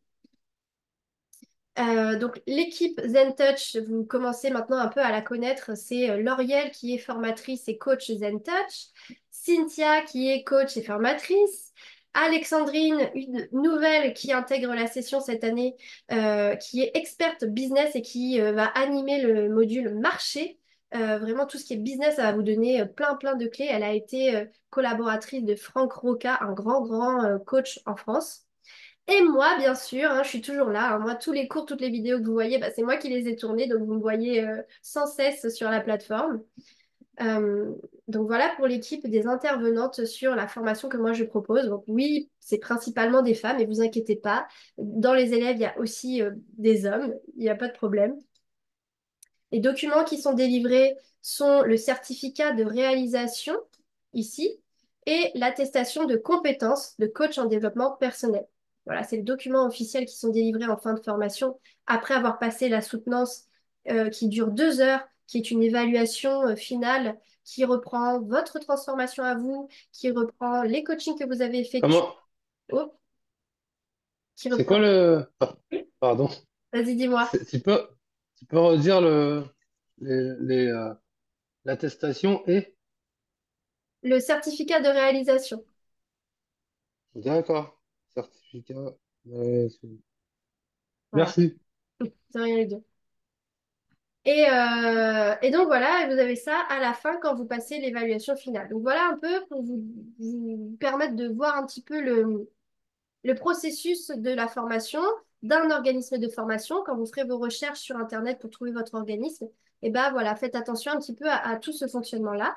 Donc l'équipe ZenTouch, vous commencez maintenant un peu à la connaître, c'est Lauriel qui est formatrice et coach ZenTouch, Cynthia qui est coach et formatrice, Alexandrine, une nouvelle qui intègre la session cette année, qui est experte business et qui va animer le module marché. Vraiment tout ce qui est business, ça va vous donner plein plein de clés. Elle a été collaboratrice de Franck Roca, un grand grand coach en France. Et moi, bien sûr, hein, je suis toujours là, hein. Moi, tous les cours, toutes les vidéos que vous voyez, bah, c'est moi qui les ai tournées, donc vous me voyez sans cesse sur la plateforme. Euh, donc voilà pour l'équipe des intervenantes sur la formation que moi je propose. Donc oui, c'est principalement des femmes, et vous inquiétez pas, dans les élèves, il y a aussi des hommes, il n'y a pas de problème. Les documents qui sont délivrés sont le certificat de réalisation, ici, et l'attestation de compétences de coach en développement personnel. Voilà, c'est le document officiel qui sont délivrés en fin de formation après avoir passé la soutenance qui dure 2 heures, qui est une évaluation finale qui reprend votre transformation à vous, qui reprend les coachings que vous avez effectués. Comment, Oh. qui C'est quoi reprend. pardon. Vas-y, dis-moi. Tu peux redire l'attestation et? Le certificat de réalisation. D'accord. Certificat. euh, Voilà, Merci. c'est rien à dire. Et donc voilà, vous avez ça à la fin quand vous passez l'évaluation finale. Donc voilà un peu pour vous permettre de voir un petit peu le processus de la formation d'un organisme de formation. Quand vous ferez vos recherches sur Internet pour trouver votre organisme, et ben voilà, faites attention un petit peu à tout ce fonctionnement-là.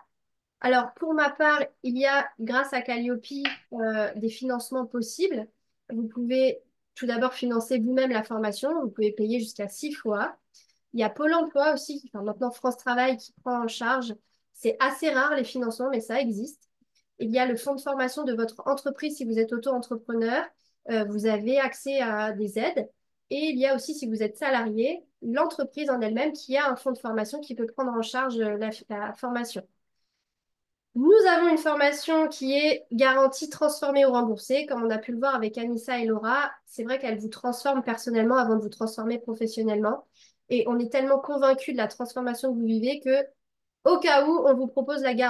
Alors pour ma part, il y a grâce à Calliope des financements possibles. Vous pouvez tout d'abord financer vous-même la formation, vous pouvez payer jusqu'à 6 fois. Il y a Pôle emploi aussi, enfin maintenant France Travail qui prend en charge. C'est assez rare les financements, mais ça existe. Il y a le fonds de formation de votre entreprise si vous êtes auto-entrepreneur. Vous avez accès à des aides. Et il y a aussi, si vous êtes salarié, l'entreprise en elle-même qui a un fonds de formation qui peut prendre en charge la formation. Nous avons une formation qui est garantie transformée ou remboursée. Comme on a pu le voir avec Anissa et Laura, c'est vrai qu'elles vous transforment personnellement avant de vous transformer professionnellement. Et on est tellement convaincus de la transformation que vous vivez que, au cas où, on vous propose la garantie.